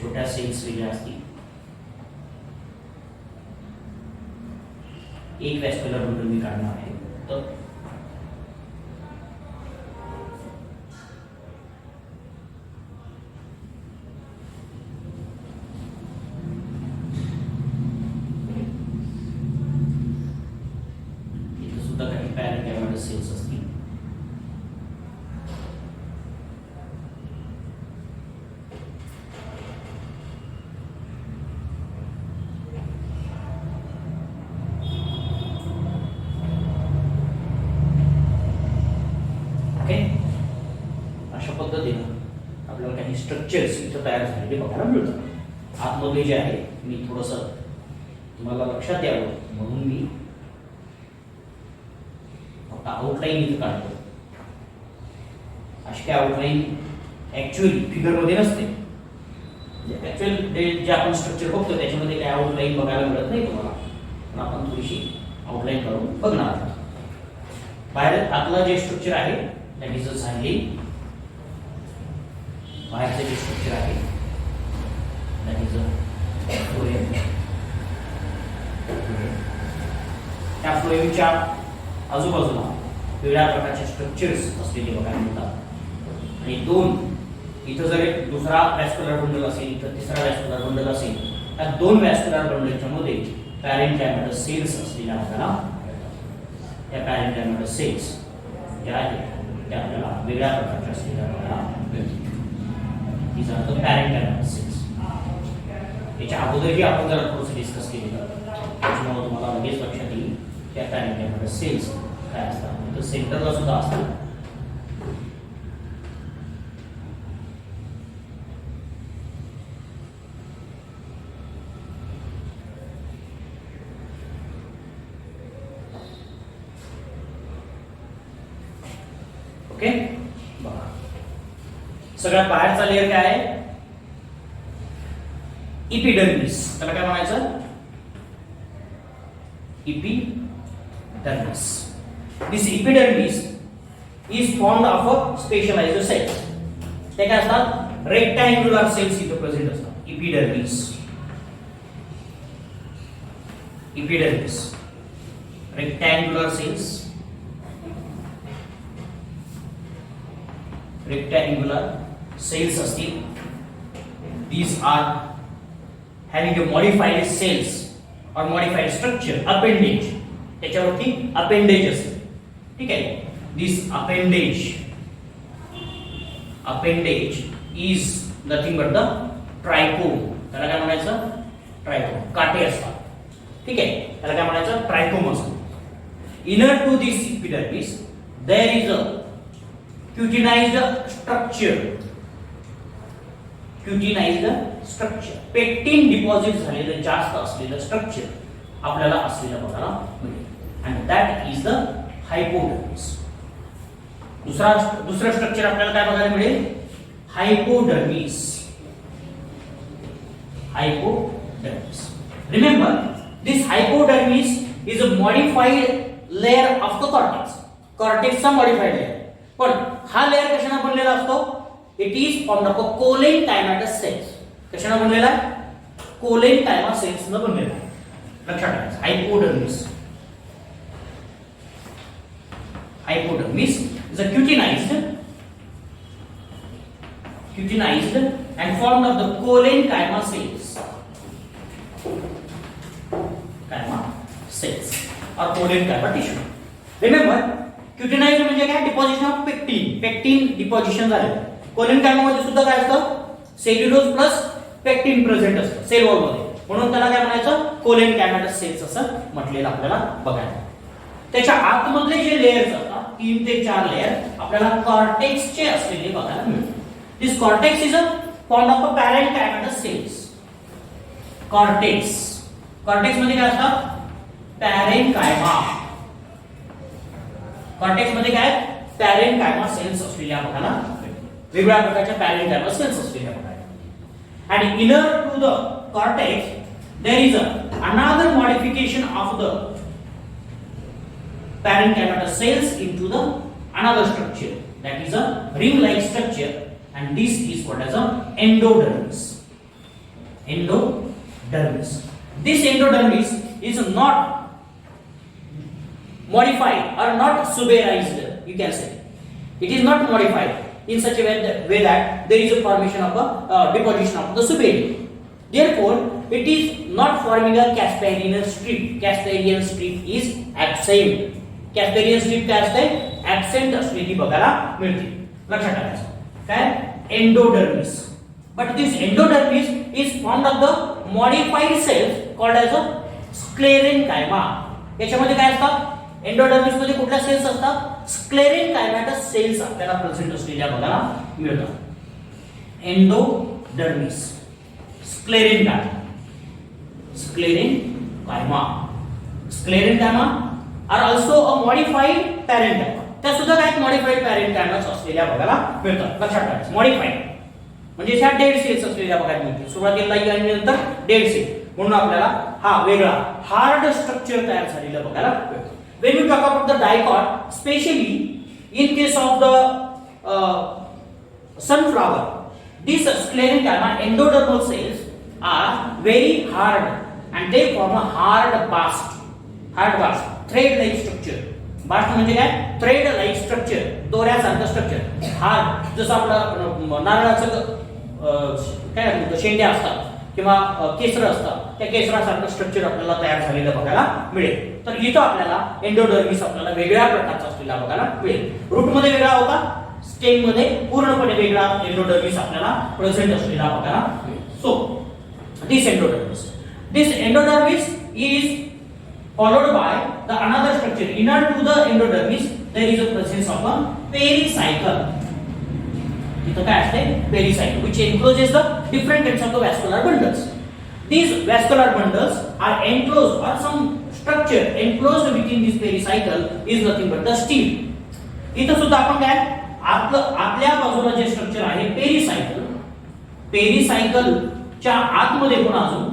छोट्या सेल्स वेगळ्या असतील. एक व्हॅस्क्युलर बंडल मी काढणार आहे. तर सेल्स असतील. ओके, अशा पद्धतीने आपल्याला काही स्ट्रक्चर्स इथं तयार झालेले बघायला मिळतात. आतमध्ये जे आहे मी थोडंसं तुम्हाला लक्षात यावं म्हणून मी आउटलाईन इथे काढतो. अशी काय आउटलाईन ऍक्च्युअली फिगर मध्ये नसते. ऍक्च्युअल जे आपण स्ट्रक्चर बघतो त्याच्यामध्ये काय आउटलाईन बघायला मिळत नाही तुम्हाला, पण आपण थोडीशी आउटलाईन काढून बघणार आहोत. बाहेर आतलं जे स्ट्रक्चर आहे दॅट इज अ झायलीन. बाहेरचं जे स्ट्रक्चर आहे दॅट इज अ फ्लोएम. त्या फ्लोएमच्या आजूबाजूला वेगळ्या प्रकारचे स्ट्रक्चर्स असलेले बघायला मिळतात. आणि दोन इथं जर एक दुसरा व्हॅस्क्युलर बंडल असेल, इथं तिसरा व्हॅस्क्युलर बंडल असेल, त्या दोन व्हॅस्क्युलर बंडलच्या मध्ये पॅरेन्कायमॅटस सेल्स असलेल्या आपल्याला मिळतात. या पॅरेन्कायमॅटस सेल्स ज्या आहेत त्या आपल्याला वेगळ्या प्रकारच्या असलेल्या आपल्याला मिळतात. these are the parenchymatous cells. याच्या अगोदरही आपण जरा थोडंसं डिस्कस केलेलं, त्याच्यामुळे तुम्हाला लगेच लक्षात येईल त्या पॅरेन्कायमॅटस सेल्स काय असतात. तर सेंटरला सुद्धा असतात. ओके, बघा सगळ्यात बाहेरचा लेअर काय आहे? इपिडर्मिस. त्याला काय म्हणायचं? Epidermis. This epidermis is formed of a specialized cells. ते काय असतात रेक्टँग्युलर सेल्स इथे प्रेझेंट असतात. इपिडर्मिस rectangular cells असतील. These are having a modified cells or modified structure, appendage. त्याच्यावरती appendage असते. ठीक आहे. This appendage is nothing but the trichome. त्याला काय म्हणायचं? ट्रायकोम. काटे असतात. ठीक आहे. त्याला काय म्हणायचं? ट्रायकोम असतो. Inner to this epidermis there is a cutinized structure. Pectin deposit झालेलं जास्त असलेलं स्ट्रक्चर आपल्याला असलेलं बघायला मिळेल. and that is the hypodermis. दुसरं स्ट्रक्चर आपल्याला काय बघायला मिळेल? हायपोडर्मिस. Remember, this hypodermis is a modified layer of the cortex. Cortex चा modified layer. पण हा लेयर कशाने बनलेला असतो? It is formed of a cholecystmatous cells. कशाने बनलेला आहे? cholecystmatous cells ने बनलेला आहे. लक्षात ठेवा. Hypodermis is a cutinized and formed of the cholecystmatous cells or cholecystmatous tissue. Remember, cutinized म्हणजे काय? डिपॉझिशन ऑफ पेक्टिन डिपॉझिशन झालं. कोलेनकायमा मध्ये सुद्धा काय असतं? सेल्युलोज प्लस पेक्टिन प्रेझेंट असतं सेल वॉल मध्ये. म्हणून त्याला काय म्हणायचं? कोलेनकायमॅटस सेल्स असं म्हटलेलं आपल्याला बघायला. त्याच्या आतमधले जे लेयर्स असतात 3 ते 4 लेयर आपल्याला कॉर्टेक्सचे असलेले बघायला मिळतात. This cortex is a form of a parenchymatous cells. Cortex मध्ये काय असतं? पॅरेन्कायमा. कॉर्टेक्स मध्ये काय? पॅरेन्कायमा सेल्स असलेल्या बघायला वेगवेगळ्या प्रकारच्या पॅरेन्कायमा सेल्स असलेल्या बघायला. and inner to the cortex there is another modification of the parenchymatous cells into the another structure, that is a ring like structure, and this is called as a endodermis. This endodermis is not modified or not suberized, you can say. It is not modified in such a way that there is a formation of a deposition of the suberium. Therefore, it is not forming a Casparian strip. Casparian strip is absent. Casparian strip काय असते? Absent असलेली बघायला मिळते. लक्षात ठेवायचं. काय? Endodermis. But this endodermis is formed of the modified cells called as a sclerenchyma. याच्यामध्ये काय असतात? एंडोडर्मिस मध्ये कुठल्या सेल्स असतात? स्क्लेरेनकायमॅटस सेल्स आपल्याला प्रेझेंट असलेल्या बघायला मिळतात. Endodermis, sclerenchyma are also a modified parenchyma. त्या सुद्धा काय मॉडिफाईड पॅरेन्कायमाच असलेल्या बघायला मिळतात. लक्षात ठेवायचं. मॉडिफाईड म्हणजे ह्या डेड सेल्स असलेल्या बघायला मिळतील. सुरुवातीला आणि नंतर डेड सेल म्हणून आपल्याला हा वेगळा हार्ड स्ट्रक्चर तयार झालेलं बघायला मिळतं. When we talk about the dicot, especially in case of the sunflower, these sclerenchyma endodermal cells are very hard and they form a hard bast, thread like structure. Bast म्हणजे काय? Thread like structure, दोऱ्यासारखं structure. Hard जसं आपलं नारळाचं काय म्हणतो शेंड्या असतात किंवा केसर असतात, त्या केसरासारखं स्ट्रक्चर आपल्याला तयार झालेलं बघायला मिळेल. तर इथं आपल्याला एंडोडर्मिस आपल्याला वेगळ्या प्रकारचा असलेला बघायला मिळेल. रूट मध्ये वेगळा होता, स्टेम मध्ये पूर्णपणे वेगळा एंडोडर्मिस आपल्याला प्रेझेंट असलेला बघायला मिळेल. So this endodermis is followed by the another structure. Inner to the endodermis there is a presence of a pericycle. इथं काय असते? Pericycle, which encloses the different types of the vascular bundles. These vascular bundles are enclosed or some structure enclosed within this pericycle is nothing but the steel. इथं सुद्धा आपण काय आतल्या बाजूला जे स्ट्रक्चर आहे पेरिसायकलच्या आतमध्ये पण अजून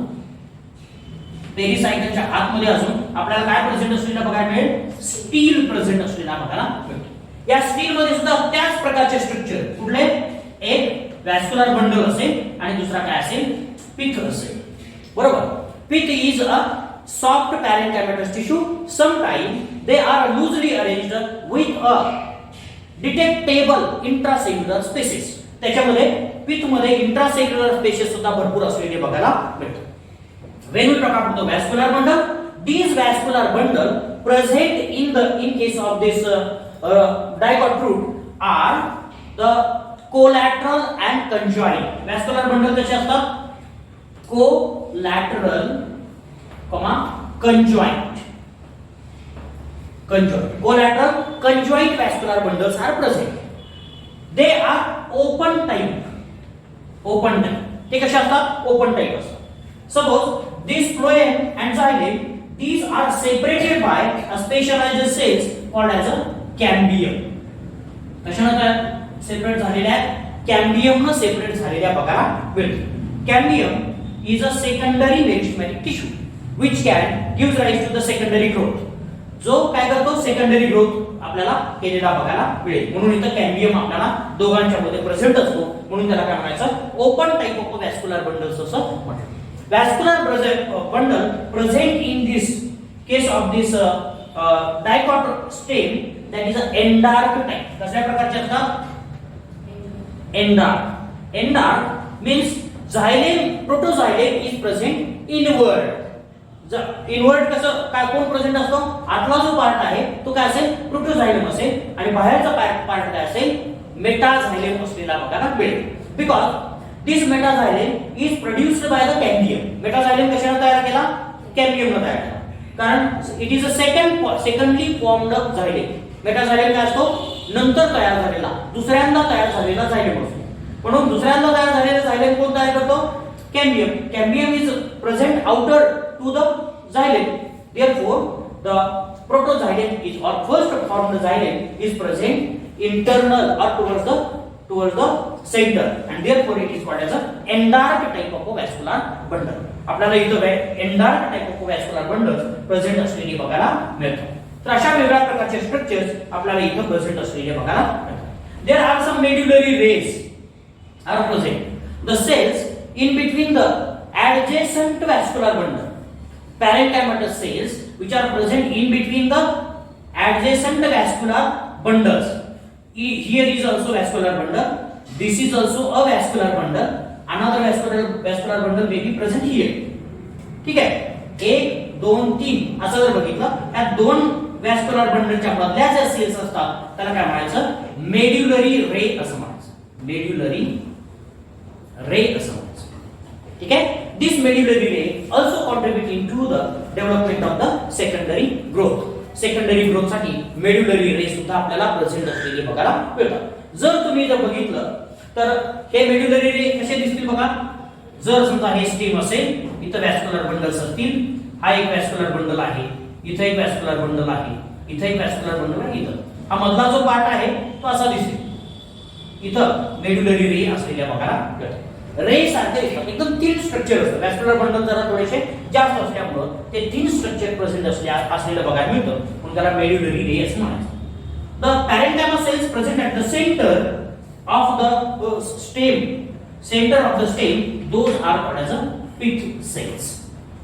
आपल्याला काय प्रेझेंट असलेला बघायला मिळेल? स्टील प्रेझेंट असलेला बघायला मिळतो. या स्टील मध्ये सुद्धा त्याच प्रकारचे स्ट्रक्चर, कुठले, एक व्हॅस्क्युलर बंडल असेल आणि दुसरा काय असेल, पिथ असेल, बरोबर. Pith is a soft parenchymatous tissue. Sometime they are loosely arranged with a detectable intracellular spaces. त्याच्यामध्ये पिथ मध्ये इंट्रासेल्युलर स्पेसेस सुद्धा भरपूर असलेले बघायला मिळतात. When we talk about the vascular bundle, these vascular bundle present in case of this dicot root are the collateral and conjoint. Vascular bundle कसे असतात, collateral, conjoint. Collateral, conjoint vascular bundles are present. They are open type. ते कसे असतात, open type असतात. Suppose this phloem and xylem, these are separated by a specialized cells called as a cambium. कशाने separate झालेल्या आहेत, cambium न separate झालेल्या बघायला मिळते. Cambium is a secondary meristematic tissue which can gives rise to the secondary growth. जो काय करतो, सेकंडरी ग्रोथ आपल्याला केलेला बघायला मिळेल. म्हणून इथं कॅम्बियम आपल्याला दोघांच्या मध्ये प्रेझेंट असतो, म्हणून त्याला काय म्हणायचं, open type of vascular bundles असं म्हणतात. Vascular bundle present in this case of this dicot stem, that is a endark type. कसल्या प्रकारचे असतात, endark. Endark means xylem, protoxylem is present inward. Inward कसं काय, कोण प्रेझेंट असतो, आतला जो पार्ट आहे तो काय असेल, प्रोटोझायलम असेल, आणि बाहेरचा पार्ट काय असेल, मेटाझायलम असलेला बघायला मिळेल. Because this metaxylem is produced by the cambium. Metaxylem कशाने तयार केला, cambium ने तयार केला, कारण it is a secondly formed xylem. Metaxylem काय असतो, नंतर तयार झालेला, दुसऱ्यांदा तयार झालेला xylem असतो. म्हणून दुसऱ्यांदा तयार झालेला xylem कोण तयार करतो, cambium. Cambium is present outer to the xylem. Therefore the protoxylem is, or first formed xylem is present internal or towards the center, and therefore it is called as a endark type of a vascular bundle. आपल्याला इथं endark type of a vascular bundles present असलेली बघायला मिळतात. तर अशा वेगळ्या प्रकारचे structures आपल्याला इथं प्रेझेंट असलेले बघायला मिळतात. There are some medullary rays are present. The cells in between the adjacent vascular bundle, parenchymatous cells which are present in between the adjacent vascular bundles. Here is also vascular bundle. This is also a vascular bundle. Another vascular bundle may be present here. ठीक आहे, 1 2 3 असं जर बघितलं, या दोन vascular बंडलच्या मधल्या ज्या cells असतात त्याला काय म्हणायचं, मेड्युलरी रे असं म्हणायचं. मेड्युलरी रे असं म्हणायचं. ठीक आहे. दिस मेड्युलरी रे also contributing to the development of the secondary growth. Secondary growth साठी मेड्युलरी रे सुद्धा आपल्याला प्रेझेंट असलेले बघायला मिळतात. जर तुम्ही जर बघितलं तर हे मेड्युलरी रे कसे दिसतील बघा. जर समजा हे स्टेम असेल, इथं व्हॅस्क्युलर बंडल्स असतील, हा एक व्हॅस्क्युलर बंडल आहे, इथं एक व्हॅस्क्युलर बंडल आहे, इथं एक व्हॅस्क्युलर बंडल आहे, इथं हा मधला जो पार्ट आहे तो असा दिसेल. इथं मेड्युलरी रे असलेल्या बघायला मिळतात. रे सारखे एकदम तीन स्ट्रक्चर असतात. व्हॅस्क्युलर बंडल जरा थोडेसे जास्त असल्यामुळं ते तीन स्ट्रक्चर प्रेझेंट असलेलं बघायला मिळतं, म्हणून त्याला मेड्युलरी रे असं म्हणायचं. The parenchyma cells present at the centre of the stem, those are called as a pith cells.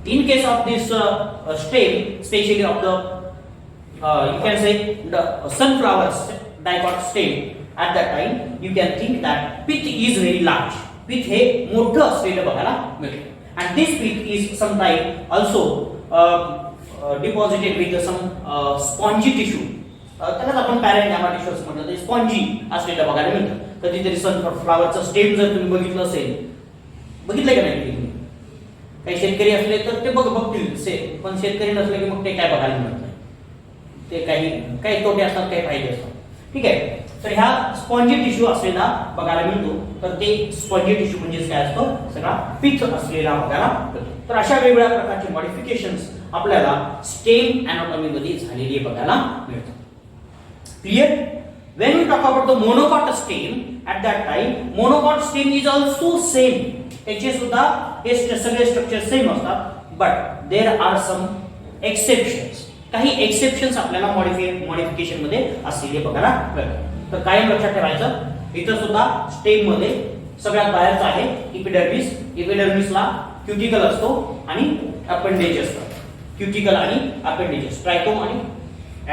In case of this stem, especially of the you can say the sunflower dicot stem, at that time you can think that pith is very large. Pith हे मोठं असलेलं बघायला मिळतं. And this pith is sometimes also deposited with some spongy tissue. त्यालाच आपण पॅरेन्कायमा tissue असं म्हणतो. ते स्पॉन्जी असलेलं बघायला मिळतं. कधीतरी सनफ्लावरचं स्टेम जर तुम्ही बघितलं असेल, बघितलं का नाही तुम्ही? काही शेतकरी असले तर ते बघतील, पण शेतकरी नसले की मग ते काय बघायला मिळत नाही. ते काही तोटे असतात, काही फायदे असतात. ठीक आहे. तर ह्या स्पॉन्जी टिश्यू असलेला बघायला मिळतो. तर ते स्पॉन्जी टिश्यू म्हणजे काय असतो, सगळा पिथ असलेला बघायला मिळतो. तर अशा वेगवेगळ्या प्रकारचे मॉडिफिकेशन्स आपल्याला स्टेम अॅनाटॉमी मध्ये झालेली बघायला मिळतात. Clear? When we talk about the monocot stem, at that time monocot stem is also same. त्याचे सुद्धा हे सगळे स्ट्रक्चर सेम असतात, but there are some exceptions. काही एक्सेप्शन्स आपल्याला मॉडिफिकेशन मध्ये असलेले बघायला मिळतात. तर कायम लक्षात ठेवायचं, इथं सुद्धा स्टेम मध्ये सगळ्यात बाहेरचा आहे इपिडर्मिस. इपिडर्मिसला क्युटिकल असतो आणि अपेंडेज असतात. क्युटिकल आणि अपेंडेजेस, ट्रायकोम आणि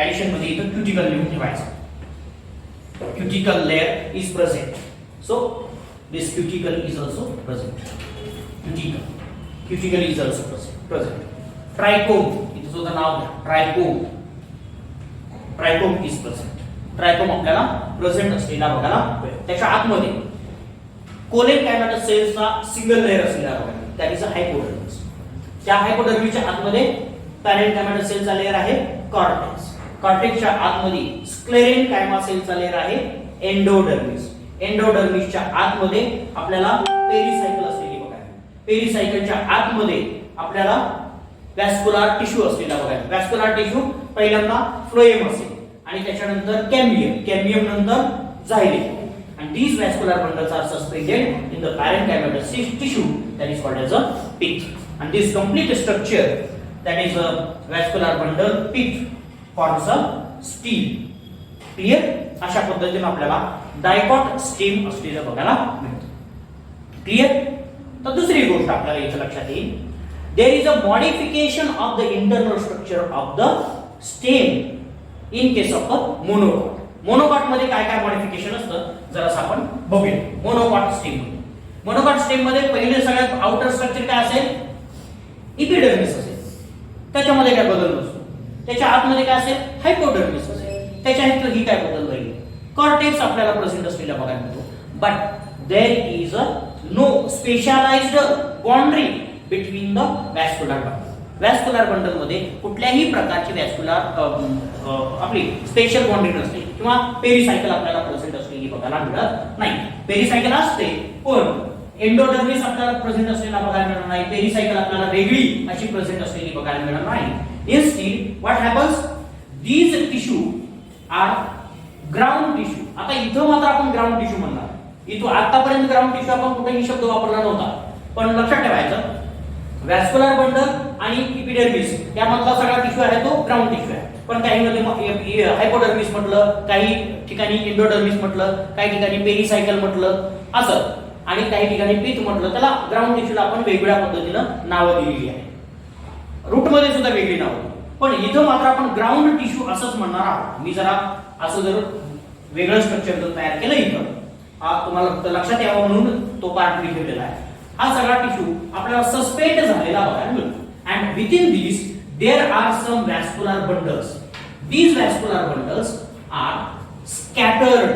ऍडिशन मध्ये इथं क्युटिकल लिहून ठेवायचं. Cuticle layer is present, so this cuticle is also present. Cuticle is also present. Trichome, इथं सुद्धा नाव घ्या, ट्रायकोम इज प्रेझेंट. ट्रायकोम आपल्याला प्रेझेंट असलेला बघायला मिळेल. त्याच्या आतमध्ये कोलेन कॅमेटस सेल्सचा सिंगल लेयर असलेला बघायला, दॅट इज अ हायपोडर्मिस. त्या हायपोडर्मिसच्या आतमध्ये पॅरेंट कॅमेटस सेलचा लेयर आहे कॉर्टेक्स. कॉर्टेक्सच्या आतमध्ये स्क्लेरेन कायमा सेलचा लेयर आहे एंडोडर्मिस. एंडोडर्मिसच्या आतमध्ये आपल्याला पेरिसायकल असलेली बघायला. पेरिसायकलच्या आतमध्ये आपल्याला वॅस्क्युलर टिश्यू असलेला बघायला. वॅस्क्युलर टिश्यू पहिल्यांदा फ्लोएम असेल आणि त्याच्यानंतर कॅम्बियम, कॅम्बियम नंतर झायलेम. And these vascular bundles are suspended in the parenchymatous tissue that is called as a pith. And this complete structure, that is a vascular bundle pith, forms a stem. Clear? अशा पद्धतीने आपल्याला dicot stem असलेलं बघायला मिळतं. Clear? तर दुसरी गोष्ट आपल्याला इथे लक्षात येईल, there is a modification of the internal structure of the stem in case of a monocot. Monocot मध्ये काय काय मॉडिफिकेशन असतं जरासं आपण बघूया. मोनोकॉट स्टेम मध्ये, मोनोकॉट स्टेम मध्ये पहिले सगळ्यात आउटर स्ट्रक्चर काय असेल, इपिडर्मिस असेल. त्याच्यामध्ये काय बदल नसतो. त्याच्या आतमध्ये काय असेल, हायपोडर्मिस असेल. त्याच्या इथं ही काय बदल राहील, कॉर्टेक्स आपल्याला प्रेझेंट असलेला बघायला मिळतो. But there is a no specialized boundary between the vascular bundle. Vascular bundle मध्ये कुठल्याही प्रकारची वॅस्क्युलर आपली स्पेशल बाउंड्री नसते किंवा पेरिसायकल आपल्याला प्रेझेंट असलेली बघायला मिळत नाही. पेरिसायकल असते पण एंडोडर्मिस आपल्याला प्रेझेंट असलेला बघायला मिळणार नाही. पेरिसायकल आपल्याला वेगळी अशी प्रेझेंट असलेली बघायला मिळणार नाही. Instead what happens, these tissue are ground tissue. आता इथं मात्र आपण ग्राउंड टिश्यू म्हणणार. इथं आतापर्यंत ग्राउंड टिश्यू आपण कुठेही शब्द वापरला नव्हता, पण लक्षात ठेवायचं वॅस्क्युलर बंडल आणि इपिडर्मिस यामधला सगळा टिश्यू आहे तो ग्राउंड टिश्यू आहे. पण काही मध्ये हायपोडर्मिस म्हटलं, काही ठिकाणी एंडोडर्मिस म्हटलं, काही ठिकाणी पेरिसायकल म्हटलं असं, आणि काही ठिकाणी पीथ म्हटलं. त्याला ग्राउंड टिश्यूला आपण वेगवेगळ्या पद्धतीनं नावं दिलेली आहे. रूट मध्ये सुद्धा वेगळी नावं, पण इथं मात्र आपण ग्राउंड टिश्यू असंच म्हणणार आहोत. मी जरा असं जर वेगळं स्ट्रक्चर जर तयार केलं इथं, हा तुम्हाला फक्त लक्षात यावं म्हणून तो पार्ट मी ठेवलेला आहे. हा सगळा टिश्यू आपल्याला सस्पेंड झालेला बघायला मिळतो. And within this there are some vascular bundles. These vascular bundles are scattered.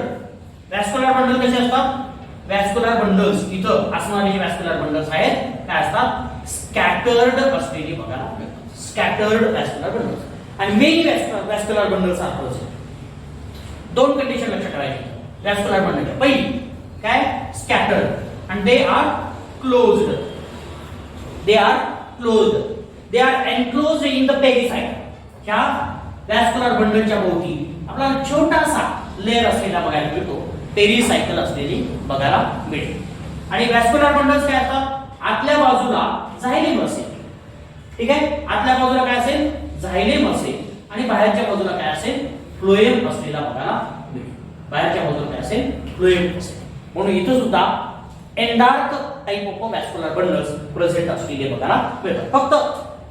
Vascular bundle कसे असतात, वॅस्क्युलर बंडल्स इथं असणारे जे वॅस्क्युलर बंडल्स आहेत काय असतात, स्कॅटर्ड असलेली बघायला मिळतात. Scattered vascular bundles. आणि many vascular bundles are present. दोन कंडिशन लक्षात ठेवायची वॅस्क्युलर बंडलच्या. पहिली काय, स्कॅटर्ड आणि they are closed. They are closed. They are enclosed in the pericycle. ह्या वॅस्क्युलर बंडलच्या भोवती आपल्याला छोटासा लेयर असलेला बघायला मिळतो, पेरिसायकल असलेली बघायला मिळते. आणि वॅस्क्युलर बंडल्स काय असतात, आतल्या बाजूला झायलेम असेल. ठीक आहे, आतल्या बाजूला काय असेल, झायलेम असेल आणि बाहेरच्या बाजूला काय असेल, फ्लोएम असलेला बघायला मिळतो. बाहेरच्या बाजूला काय असेल, फ्लोएम असेल. म्हणून इथं सुद्धा endarch type of vascular bundles present असलेले बघायला मिळतात. फक्त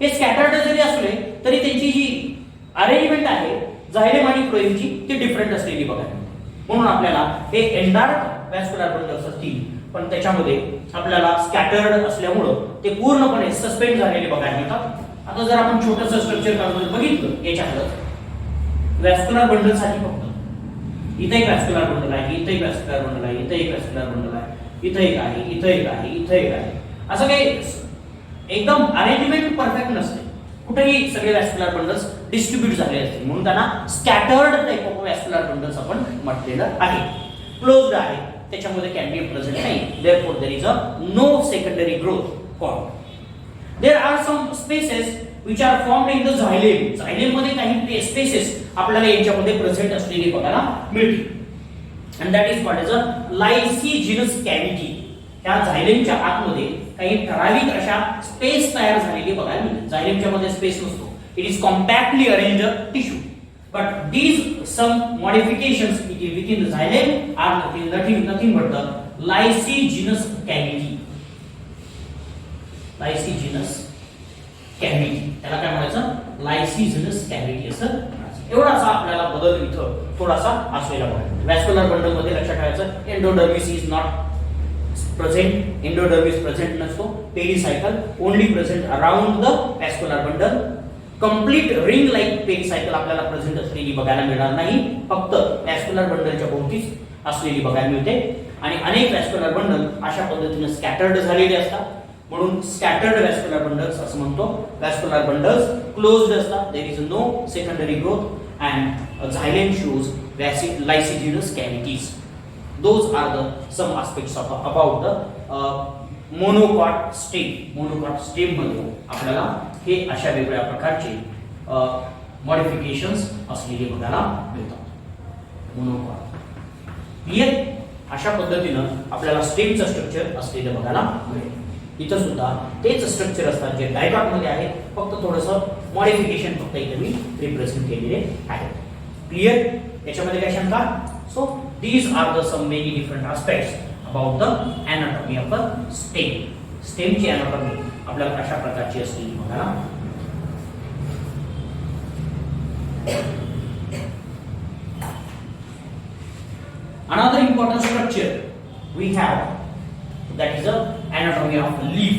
हे स्कॅटर्ड जरी असले तरी त्यांची जी अरेंजमेंट आहे झायलेम आणि फ्लोएमची ती डिफरंट असलेली बघायला मिळते. म्हणून आपल्याला हे एंडार्क वॅस्क्युलर बंडल्स असतील, पण त्याच्यामध्ये आपल्याला स्कॅटर्ड असल्यामुळं ते पूर्णपणे सस्पेंड झालेले बघायला मिळतात. आता जर आपण छोटंसं स्ट्रक्चर काढून बघितलं याच्यातलं वॅस्क्युलर बंडल साठी फक्त इथे एक वॅस्क्युलर बंडल आहे, इथे एक वॅस्क्युलर बंडल आहे, इथे एक वॅस्क्युलर बंडल आहे, इथे एक आहे, इथे एक आहे, इथे एक आहे, असं काही एकदम अरेंजमेंट परफेक्ट नसते. कुठेही सगळे वॅस्क्युलर बंडल्स डिस्ट्रीब्यूट झाले असतील म्हणून त्यांना scattered type of vascular bundles आपण म्हटलेलं आहे. क्लोज्ड आहे, त्याच्यामध्ये कॅम्बियम प्रेझेंट नाही. Therefore there is a no secondary growth form. There are some spaces which are formed in the xylem. Xylem मध्ये काही स्पेसेस आपल्याला यांच्यामध्ये प्रेझेंट असलेली बघायला मिळते. and that is called as a lysigenous cavity. त्या झायलेमच्या आतमध्ये काही ठराविक अशा स्पेस तयार झालेली बघायला मिळते. झायलेमच्या मध्ये स्पेस नसतो, It is compactly arranged tissue. But these some modifications within the xylem are nothing but the lysigenous cavity. Lysigenous cavity. त्याला काय म्हणायचं? Lysigenous cavity असं. एवढासा आपल्याला बदल इथं थोडासा असलेला बघायचा. व्हॅस्क्युलर बंडल मध्ये लक्षात ठेवायचं endodermis is not present. Endodermis present नसतो. Pericycle only present around the vascular bundle. Complete ring like pericycle आपल्याला प्रेझेंट असलेली बघायला मिळणार नाही. फक्त व्हॅस्क्युलर बंडलच्या भोवतीच असलेली बघायला मिळते. आणि अनेक व्हॅस्क्युलर बंडल अशा पद्धतीने स्कॅटर्ड झालेले असतात. म्हणून स्कॅटर्ड व्हॅस्क्युलर बंडल्स असं म्हणतो. व्हॅस्क्युलर बंडल्स क्लोज्ड असतात. There is no secondary growth and xylem shows lysigenous cavities. Those are the some aspects of about the monocot stem. Monocot stem मध्ये आपल्याला हे अशा वेगवेगळ्या प्रकारचे मॉडिफिकेशन्स असलेले बघायला मिळतात. Monocot clear. अशा पद्धतीनं आपल्याला स्टेमचं स्ट्रक्चर असलेलं बघायला मिळेल. इथं सुद्धा तेच स्ट्रक्चर असतात जे डायकॉट मध्ये आहे. फक्त थोडंसं मॉडिफिकेशन फक्त इथे मी रिप्रेझेंट केलेले आहे. क्लिअर. याच्यामध्ये काय शंका? So these are the some many different aspects about the anatomy of a stem. Stem ची anatomy आपल्याला कशा प्रकारची असते बघा. Another important structure we have, that is the anatomy of leaf.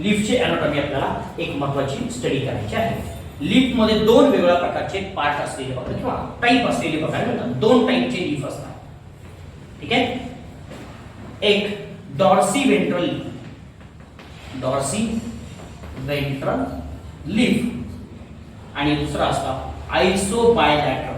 Leaf ची anatomy आपल्याला एक महत्त्वाची स्टडी करायची आहे. लीफ मध्ये दोन वेगवेगळ्या प्रकारचे पार्ट असलेले बघा किंवा टाइप असलेले बघायला मिळतात. दोन टाइपचे लीफ असतात. ठीक आहे. एक डॉर्सी वेंट्रल लीफ आणि दुसरा असता आयसोबायलॅटरल.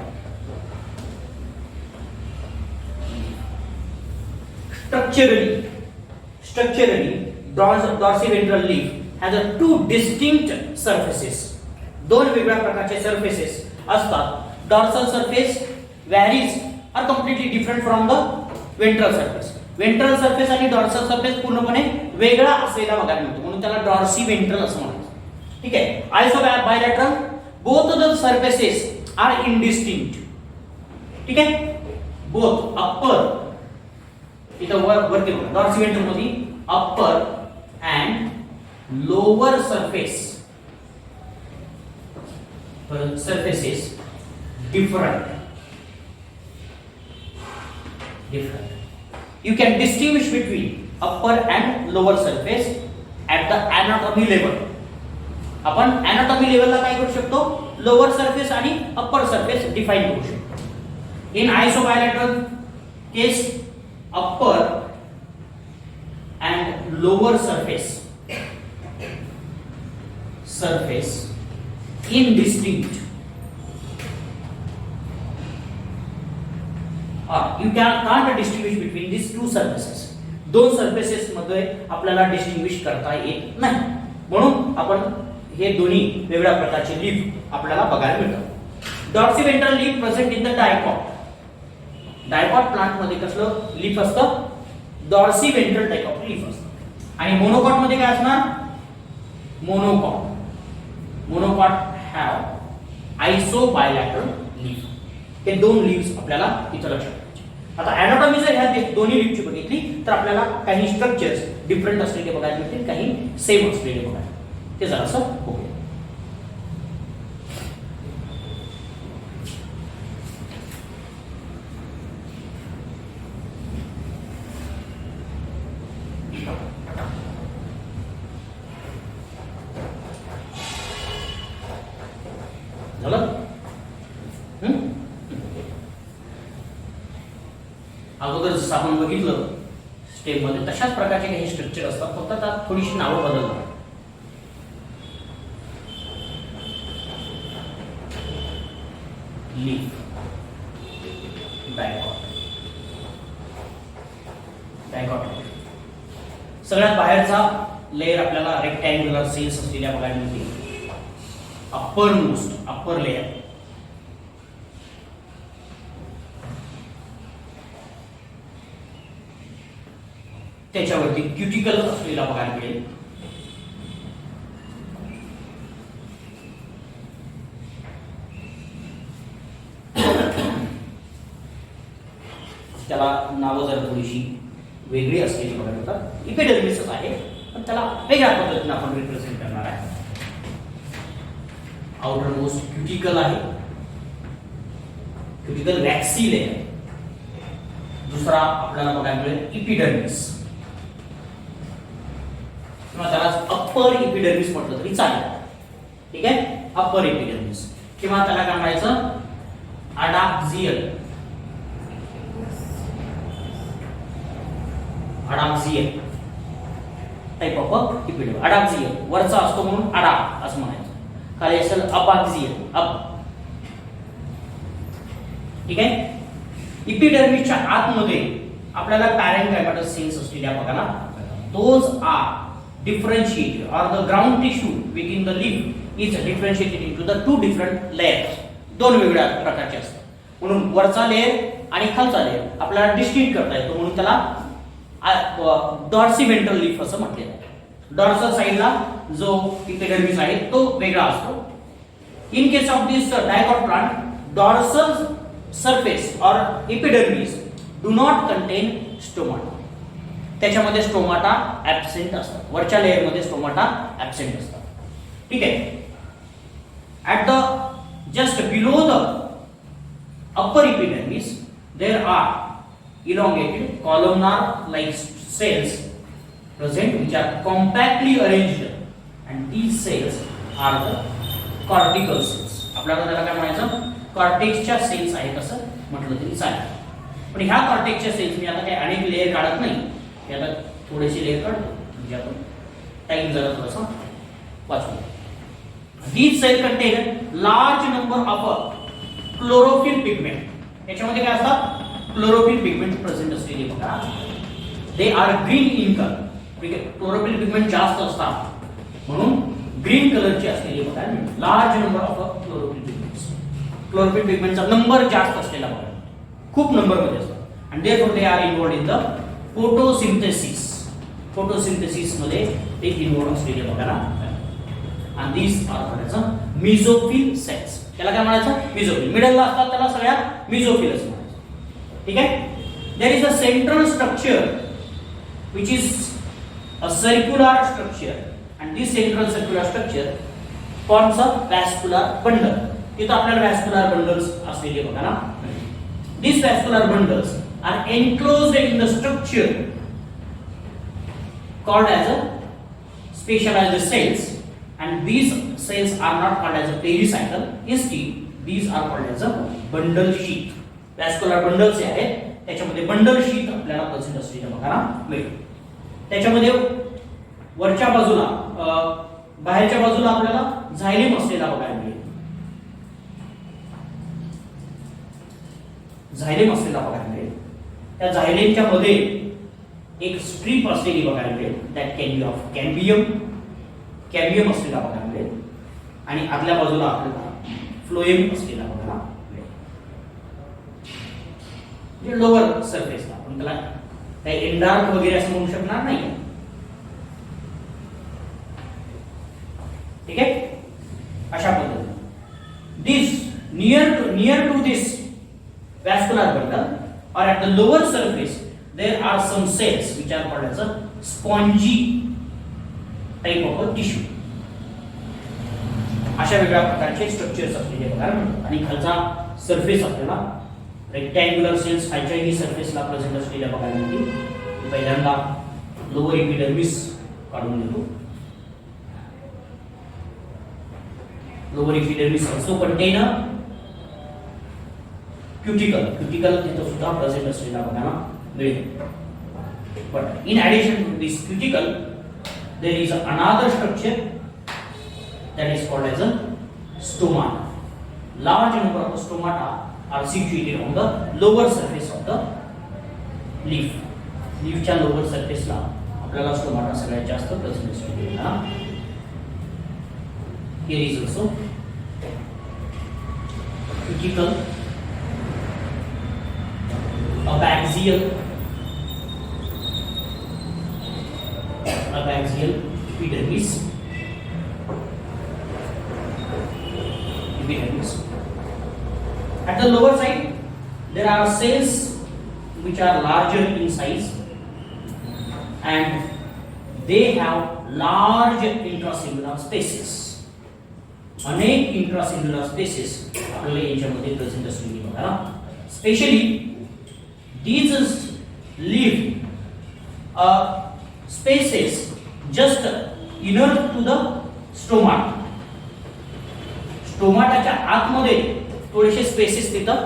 Structurally, dorsiventral leaf has a two distinct surfaces. दोन वेगवेगळ्या प्रकारचे सरफेसेस असतात. Dorsal surface varies are completely different from the ventral surface. Ventral surface आणि डॉर्सल सरफेस पूर्णपणे वेगळा असलेला बघायला मिळतो. म्हणून त्याला डॉर्सी वेंट्रल असं म्हणायचं. ठीक आहे. Isobilateral both the surfaces are indistinct. ठीक आहे. बोथ अप्पर इथं वरती डॉर्सी वेंट्रल मध्ये upper and lower surface surfaces different. You can distinguish between upper and lower surface at the anatomy level. आपण anatomy level ला काय करू शकतो? लोअर सरफेस आणि अप्पर सरफेस डिफाइन करू शकतो. In isobilateral case upper and lower surface indistinct. You can't distinguish between these two surfaces. दोन surfaces मध्ये आपल्याला डिस्टिंग्विश करता येत नाही. म्हणून आपण हे दोन्ही वेगळ्या प्रकारचे लीफ आपल्याला बघायला मिळतात. Dorsiventral leaf present in the dicot. Dicot plant मध्ये कसलं लीफ असतं? डॉर्सिव्हेंट्रल टाइप ऑफ लीफ असतं. आणि मोनोकॉट मध्ये काय असणार? Monocot have isobilateral leaf. हे दोन लीव्स आपल्याला इथं लक्षात ठेवायचे. आता एनाटॉमी जर ह्या दोन्ही लीफची बघितली तर आपल्याला काही स्ट्रक्चर्स डिफरंट असलेले बघायला मिळतील, काही सेम असलेले बघायला. ते जरासं बघूया. अगोदर जसं आपण बघितलं स्टेप मध्ये तशाच प्रकारचे काही स्ट्रक्चर असतात, फक्त त्यात थोडीशी नावं बदलतात. Leaf, dicot. सगळ्यात बाहेरचा लेयर आपल्याला रेक्टँग्युलर सेल्स असलेल्या बघायला मिळते. अप्पर लेयर त्याच्यावरती क्युटिकल असलेला बघायला मिळेल. त्याला नावं जरा थोडीशी वेगळी असलेली बघायला मिळतात. इपिडर्मिसच आहे, पण त्याला वेगळ्या पद्धतीने आपण रिप्रेझेंट करणार आहे. आउटर मोस्ट क्युटिकल आहे, क्युटिकल वॅक्सी लेयर. दुसरा आपल्याला बघायला मिळेल इपिडर्मिस, किंवा त्याला अप्पर इपिडर्मिस म्हटलं तरी चालेल. ठीक आहे, अप्पर इपिडर्मिस, किंवा त्याला काय म्हणायचं अडाक्झियल. अडाक्झियल टाइप ऑफ इपिडर्मिस. अडाक्झियल वरचा असतो म्हणून अडा असं म्हणायचं. खाली असेल अबाक्झियल, अप. ठीक आहे. इपिडर्मिसच्या आतमध्ये आपल्याला पॅरेन्काइमाटस सेल्स असलेल्या बघायला, those are differentiated, or the ground tissue within the leaf is differentiated into the two different layers. दोन वेगळ्या प्रकारचे असतात, म्हणून वरचा लेयर आणि खालचा लेयर आपल्याला डिस्टिंक्ट करता येतो, म्हणून त्याला डॉर्सिमेंटल लीफ असं म्हटलेलं आहे. डॉर्सल साइडला जो इपिडर्मिस आहे तो वेगळा असतो. In case of this dicot plant, dorsal surface or epidermis do not contain stomata. त्याच्यामध्ये स्टोमाटा ऍब्सेंट असतात, वरच्या लेयर मध्ये स्टोमाटा ऍब्सेंट असतात. ठीक आहे. At the just below the upper epidermis there are elongated columnar like cells present which are compactly arranged, and these cells are the cortical cells. आपल्याला त्याला काय म्हणायचं, कॉर्टेक्सच्या सेल्स आहेत असं म्हटलं तरी चालेल. पण ह्या कॉर्टेक्सच्या सेल्स मी आता काही अनेक लेयर काढत नाही, मी आता थोडेसे लेयर काढतो म्हणजे आपण टाइम जरा थोडासा वाचू. These cells contain large number of chlorophyll pigment. याच्यामध्ये काय असतात, क्लोरोफिल पिगमेंट प्रेझेंट असलेले बघा. They are green in colour. ठीक आहे, क्लोरोफिल पिगमेंट जास्त असतात म्हणून ग्रीन कलरची असलेली बघा. Large number of chlorophyll pigments. Chlorophyll पिगमेंटचा नंबर जास्त असलेला बघा, खूप नंबर मध्ये असतात. आणि therefore they are involved in the photosynthesis. Photosynthesis मध्ये ते इन्व्हॉल्व असलेले बघा. आणि दीज आर म्हणायचं मिझोफिल सेल्स. त्याला काय म्हणायचं, मिझोफिल. मिडलला असतात त्याला सगळ्यात मिझोफिल असं म्हणायचं. ठीक आहे. There is a central structure which is a circular structure, and this central circular structure forms a vascular bundle. तिथं आपल्याला vascular bundles असलेले बघा ना. These vascular bundles are enclosed in the structure called as a specialized cells, and these cells are not called as a pericycle. Instead, these are called as a bundle sheath. Vascular bundles जे आहेत त्याच्यामध्ये bundle sheath आपल्याला present असलेल्या बघा मिळेल. त्याच्यामध्ये वरच्या बाजूला बाहेरच्या बाजूला आपल्याला झायलेम असलेला बघायला मिळेल. झायलेम असलेला बघायला मिळेल. त्या झायलेमच्या मध्ये एक स्ट्रीप असलेली बघायला मिळेल. That can be of cambium. Cambium असलेला बघायला मिळेल. आणि आतल्या बाजूला आपल्याला फ्लोएम असलेला बघायला मिळेल. म्हणजे लोअर सरफेसला आपण त्याला काही एंडार्क वगैरे असं म्हणू शकणार नाही. ठीक आहे, अशा पद्धतीने this near to this vascular bundle or at the lower surface there are some cells which are called as a spongy type of a tissue. अशा वेगळ्या प्रकारचे स्ट्रक्चर्स असलेले बघायला मिळतात. आणि खालचा सरफेस आपल्याला रेक्टँग्युलर सेल्स खालच्याही सरफेसला प्रेझेंट असलेल्या बघायला मिळतील. पहिल्यांदा लोअर एपिडर्मिस काढून घेतो. Lower epidermis also contain a cuticle. Cuticle तिथं सुद्धा प्रेझेंट असलेला बघायला मिळेल. But in addition to this cuticle, there is another structure that is called as a stomata. Large number of stomata are situated on the lower surface of the leaf. Leafच्या lower surface ला आपल्याला stomata सगळ्यात जास्त present असलेला. Here is also cuticle, abaxial epidermis. At the lower side there are cells which are larger in size and they have large intracellular spaces. अनेक intracellular spaces आपल्याला याच्यामध्ये present असलेली बघा. Specially these live spaces just inner to the stomata. स्टोमाटाच्या आतमध्ये थोडेसे spaces तिथं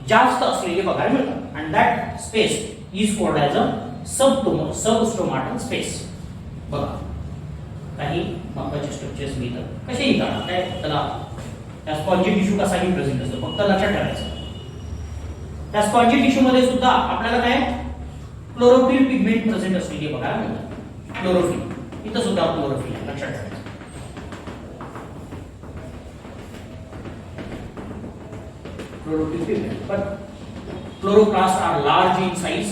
जास्त असलेले बघायला मिळतात and that space is called as a substomatal space. बघा काही महत्त्वाचे स्ट्रक्चर्स मिळतात कसेही काढा काय त्याला त्या स्पॉन्जी टिश्यू कसाही प्रेझेंट असतो फक्त लक्षात ठेवायचं. त्या स्पॉन्जी टिश्यू मध्ये सुद्धा आपल्याला काय क्लोरोफिल पिगमेंट प्रेझेंट असलेली बघायला मिळतात. क्लोरोफिल इथं सुद्धा क्लोरोफिल लक्षात ठेवायचं. Chlorophyll pigment, but chloroplasts are large in size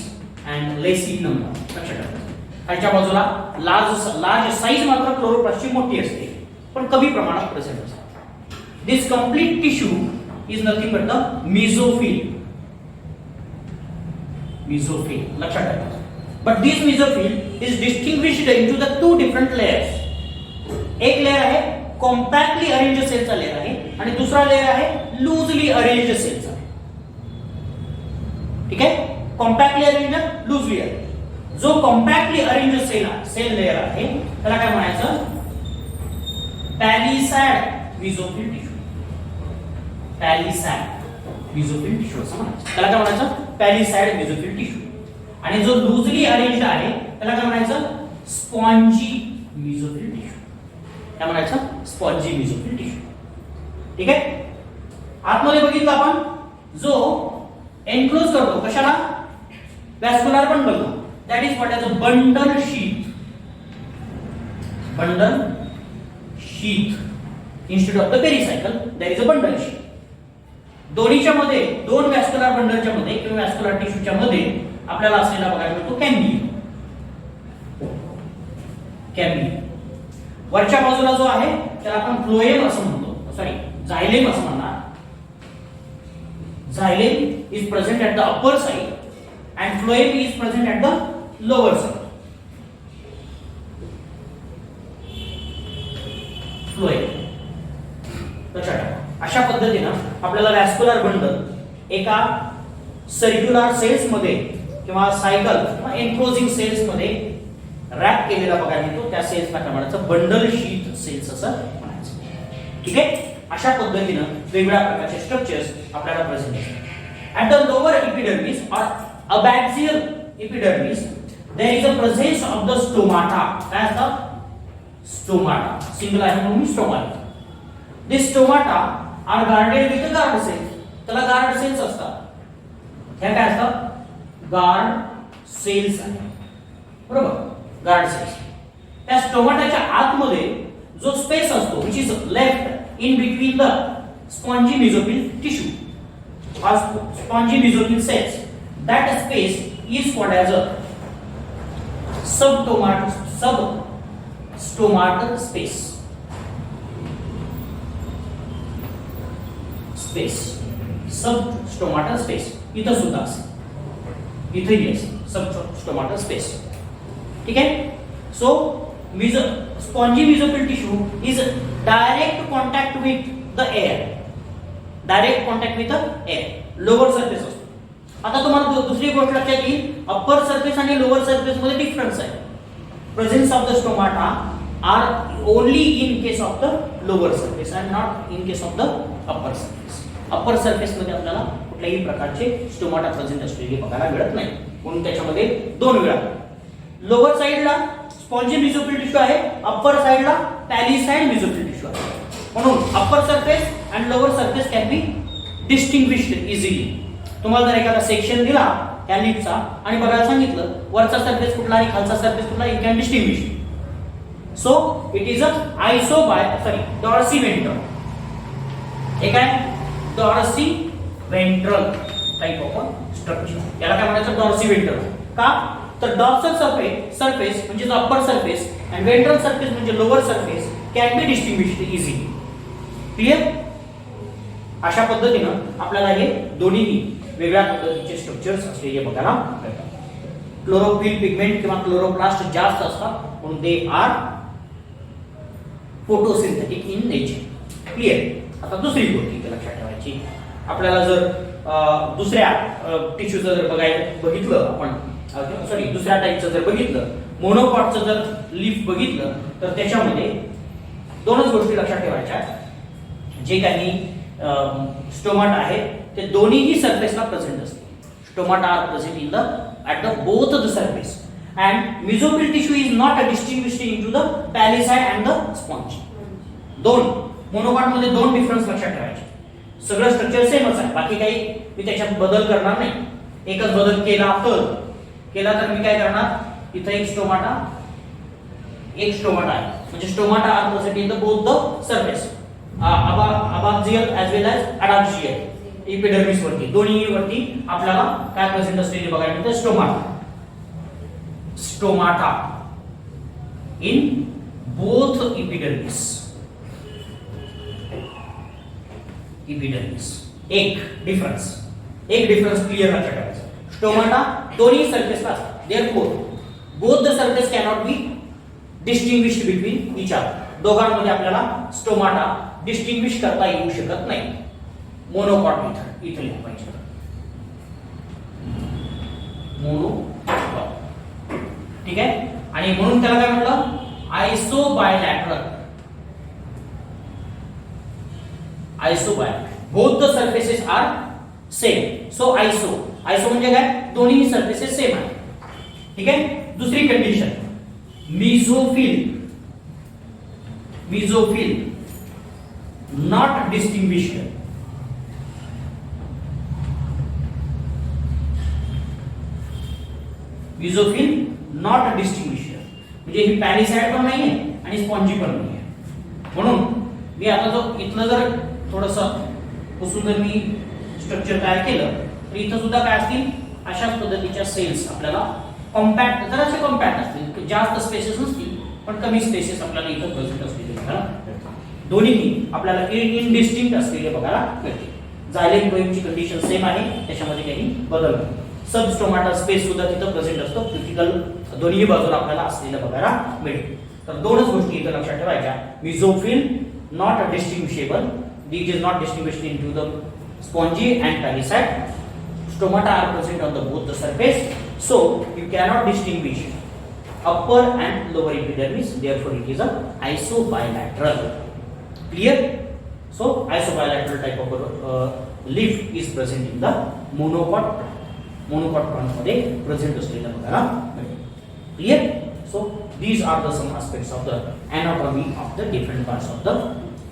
and less in number. लक्षात ठेवा. खालच्या बाजूला लार्ज साइज मात्र क्लोरोप्लास्टची मोठी असते पण कमी प्रमाणात प्रेझेंट असते. This complete tissue is nothing but the mesophyll. लक्षात ठेवा. But this mesophyll is distinguished into the two different layers. एक लेयर आहे कॉम्पॅक्टली अरेंज सेलचा लेयर आहे आणि दुसरा लेयर आहे लूजली अरेंज सेलचा. ठीक आहे. कॉम्पॅक्टली अरेंज लूजली अरेंज. जो कॉम्पॅक्टली अरेंज सेल लेयर आहे त्याला काय म्हणायचं पॅलिसॅड मेसोफिल टिश्यू. पॅलिसॅड मेसोफिल टिश्यू असं म्हणायचं. त्याला काय म्हणायचं पॅलिसॅड मेसोफिल टिश्यू. आणि जो लूजली अरेंज आहे त्याला काय म्हणायचं स्पॉन्जी मेसोफिल टिश्यू. काय म्हणायचं स्पॉन्जी मेसोफिल टिश्यू. ठीक आहे. आतमध्ये बघितलं आपण जो एनक्लोज करतो कशाला vascular bundle. That is what as a bundle sheath. Bundle sheath instead of the pericycle there is a bundle sheath. दोन्हीच्या मध्ये दोन वॅस्क्युलर बंडलच्या मध्ये किंवा वॅस्क्युलर टिश्यूच्या मध्ये आपल्याला असलेला बघायला मिळतो कॅम्बियम. कॅम्बियम वरच्या बाजूला जो आहे त्याला आपण फ्लोएम असं म्हणतो. सॉरी झायलेम असं म्हणणार. Xylem is present at the upper side and phloem is present at the lower side. Phloem. लक्षात ठेवा. अशा पद्धतीने आपल्याला वॅस्क्युलर बंडल एका सर्क्युलर सेल्स मध्ये किंवा सायकल किंवा एन्क्लोजिंग सेल्स मध्ये रॅप केलेला बघायला मिळतो. त्या सेल्सला काय म्हणायचं बंडल शीथ सेल्स असं म्हणायचं. ठीक आहे. अशा पद्धतीने वेगवेगळ्या प्रकारचे स्ट्रक्चर्स आपल्याला प्रेझेंट असतात. At the lower epidermis or abaxial epidermis there is a presence of the stomata. काय असतं स्टोमाटा. सिंगल आहे म्हणून stomata. These stomata are guarded with the guard cells. त्याला guard cells असतात. हे काय असतं guard cells आहे. बरोबर guard cells. त्या स्टोमाटाच्या आतमध्ये जो स्पेस असतो which is left in between the spongy mesophyll tissue or spongy mesophyll cells, that space is called as a substomatal space. Substomatal space इथं सुद्धा असेल. इथेही असेल substomatal space. ठीक आहे. So spongy mesophyll tissue is direct contact with the air. Direct contact with the air. Lower surface असतो. आता तुम्हाला दुसरी गोष्ट लक्षात येईल अप्पर सरफेस आणि लोअर सरफेस मध्ये डिफरन्स आहे. Presence of the stomata are only in case of the lower surface and not in case of the upper surface. Upper surface मध्ये आपल्याला कुठल्याही प्रकारचे स्टोमाटा प्रेझेंट असलेले बघायला मिळत नाही म्हणून त्याच्यामध्ये दोन वेळा लोअर साइडला स्पॉन्जी मेसोफिल टिश्यू आहे. अप्पर साइडला पॅलिसॅड मेसोफिल टिश्यू आहे. म्हणून upper surface and lower surface can be distinguished easily. तुम्हाला जर एखादा सेक्शन दिला या लीफचा आणि बघायला सांगितलं वरचा सरफेस कुठला आणि खालचा सरफेस कुठला you can distinguish. So it is a dorsiventral. हे काय dorsiventral type of structure. याला काय म्हणायचं डॉर्सी वेंट्रल. का तर डॉर्सल सरफेस म्हणजे upper surface and ventral surface म्हणजे lower surface can be distinguished easily. Clear. अशा पद्धतीने आपल्याला हे दोन्ही वेगळ्या पद्धतीचे स्ट्रक्चर्स असलेले बघायला मिळतात. क्लोरोफिल पिगमेंट किंवा क्लोरोप्लास्ट जास्त असतात म्हणून they are photosynthetic in nature. Clear. आता दुसरी गोष्ट इथे लक्षात ठेवायची, आपल्याला जर दुसऱ्या टिश्यूचं जर बघितलं आपण, सॉरी दुसऱ्या टाईपचं जर बघितलं, मोनोकॉटचं जर लीफ बघितलं तर त्याच्यामध्ये दोनच गोष्टी लक्षात ठेवायच्या. जे काही स्टोमाटा आहेत ते दोन्हीही सरफेसला प्रेझेंट असते. Stomata are present in the at the both the surface and mesophyll tissue is not distinguished into the palisade and the sponge. दोन मोनोकॉटमध्ये दोन डिफरन्स लक्षात ठेवायचे. सगळं स्ट्रक्चर सेमच आहे, बाकी काही मी त्याच्यात बदल करणार नाही. एकच बदल केला तर मी काय करणार, इथं एक स्टोमाटा आहे, म्हणजे stomata are present in the both the surface, abaxial as well as adaxial epidermis वरती, दोन्ही वरती आपल्याला काय प्रेझेंट असलेले बघायला मिळतं, स्टोमाटा इन बोथ इपिडर्मिस. एक डिफरन्स क्लिअर लक्षात ठेवायचा. स्टोमाटा दोन्ही सरफेसला असतात. Therefore both the surface cannot be distinguished between each other. दोघांमध्ये आपल्याला स्टोमाटा डिस्टिंग्विश करता येऊ शकत नाही. मोनोकॉट मेथड इथे लिहू पाहिजे. मोनोकॉट. ठीक आहे. आणि म्हणून त्याला काय म्हटलं, isobilateral. Both the surfaces are same. So iso म्हणजे काय, दोन्ही सरफेसेस सेम आहे. ठीक आहे. दुसरी कंडिशन, मेसोफिल नॉट डिस्टिंग्विश्ड. म्हणजे ही पॅलिसाइड पण नाहीये आणि स्पॉन्जी पण नाहीये. म्हणून मी आता जो इथलं जर थोडंसं पुसून जर मी स्ट्रक्चर तयार केलं तर इथं सुद्धा काय असतील, अशाच पद्धतीच्या सेल्स आपल्याला कॉम्पॅक्ट, जरासे कॉम्पॅक्ट असतील, जास्त स्पेसेस नसतील पण कमी स्पेसेस आपल्याला इथं प्रेझेंट असलेले बघायला मिळतात. दोन्हीही आपल्याला इनडिस्टिंक्ट असलेले बघायला मिळते. झायलेम फ्लोएमची कंडिशन सेम आहे, त्याच्यामध्ये काही बदल नाही. सब स्टोमाटा स्पेस सुद्धा तिथं प्रेझेंट असतो, क्रिटिकल दोन्ही बाजूला आपल्याला असलेलं बघायला मिळेल. तर दोनच गोष्टी इथं लक्षात ठेवायच्या. Mesophyll not distinguishable, it is not distinguished into the spongy and palisade. Stomata are present on the both the surface, so you cannot distinguish upper and lower epidermis. Therefore, it is a isobilateral. Clear? So, isobilateral type of leaf is present in the monocot. Monocot plant मध्ये present असलेला बघायला मिळेल. Clear? So, these are the some aspects of the anatomy of the different parts of the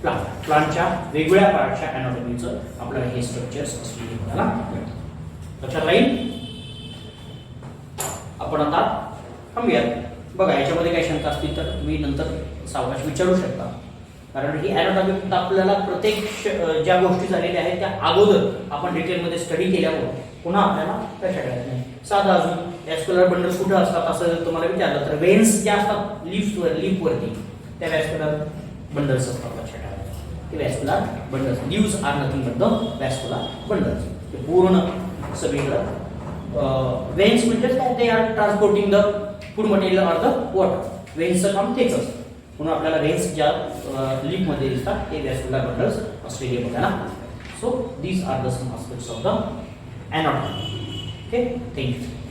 प्लांटच्या वेगवेगळ्या पार्टच्या अॅनाटॉमीचं आपल्याला हे structures असलेले बघायला मिळतात. लक्षात राहील. आपण आता थांबूयात. बघा, याच्यामध्ये काही शंका असतील तर तुम्ही नंतर सावकाश विचारू शकता, कारण ही अॅनाटॉमी आपल्याला प्रत्येक ज्या गोष्टी झालेल्या आहेत त्या अगोदर आपण डिटेलमध्ये स्टडी केल्यावर पुन्हा आपल्याला लक्षात येत नाही. साधा अजून वॅस्क्युलर बंडल्स कुठे असतात असं जर तुम्हाला विचारलं तर वेन्स ज्या असतात लीफवरती त्या वॅस्क्युलर बंडल्स असतात. लक्षात vascular bundles, leaves are nothing but the vascular bundles. पूर्ण सगळीकडं वेन्स म्हणजे काय, ते are transporting the food material or the water. वेन्सचं काम तेच असतं. म्हणून आपल्याला वेन्स ज्या लीफमध्ये दिसतात ते वॅस्क्युलर बंडल्स असलेले बघायला. So these are the some aspects of the anatomy. Okay, thank you.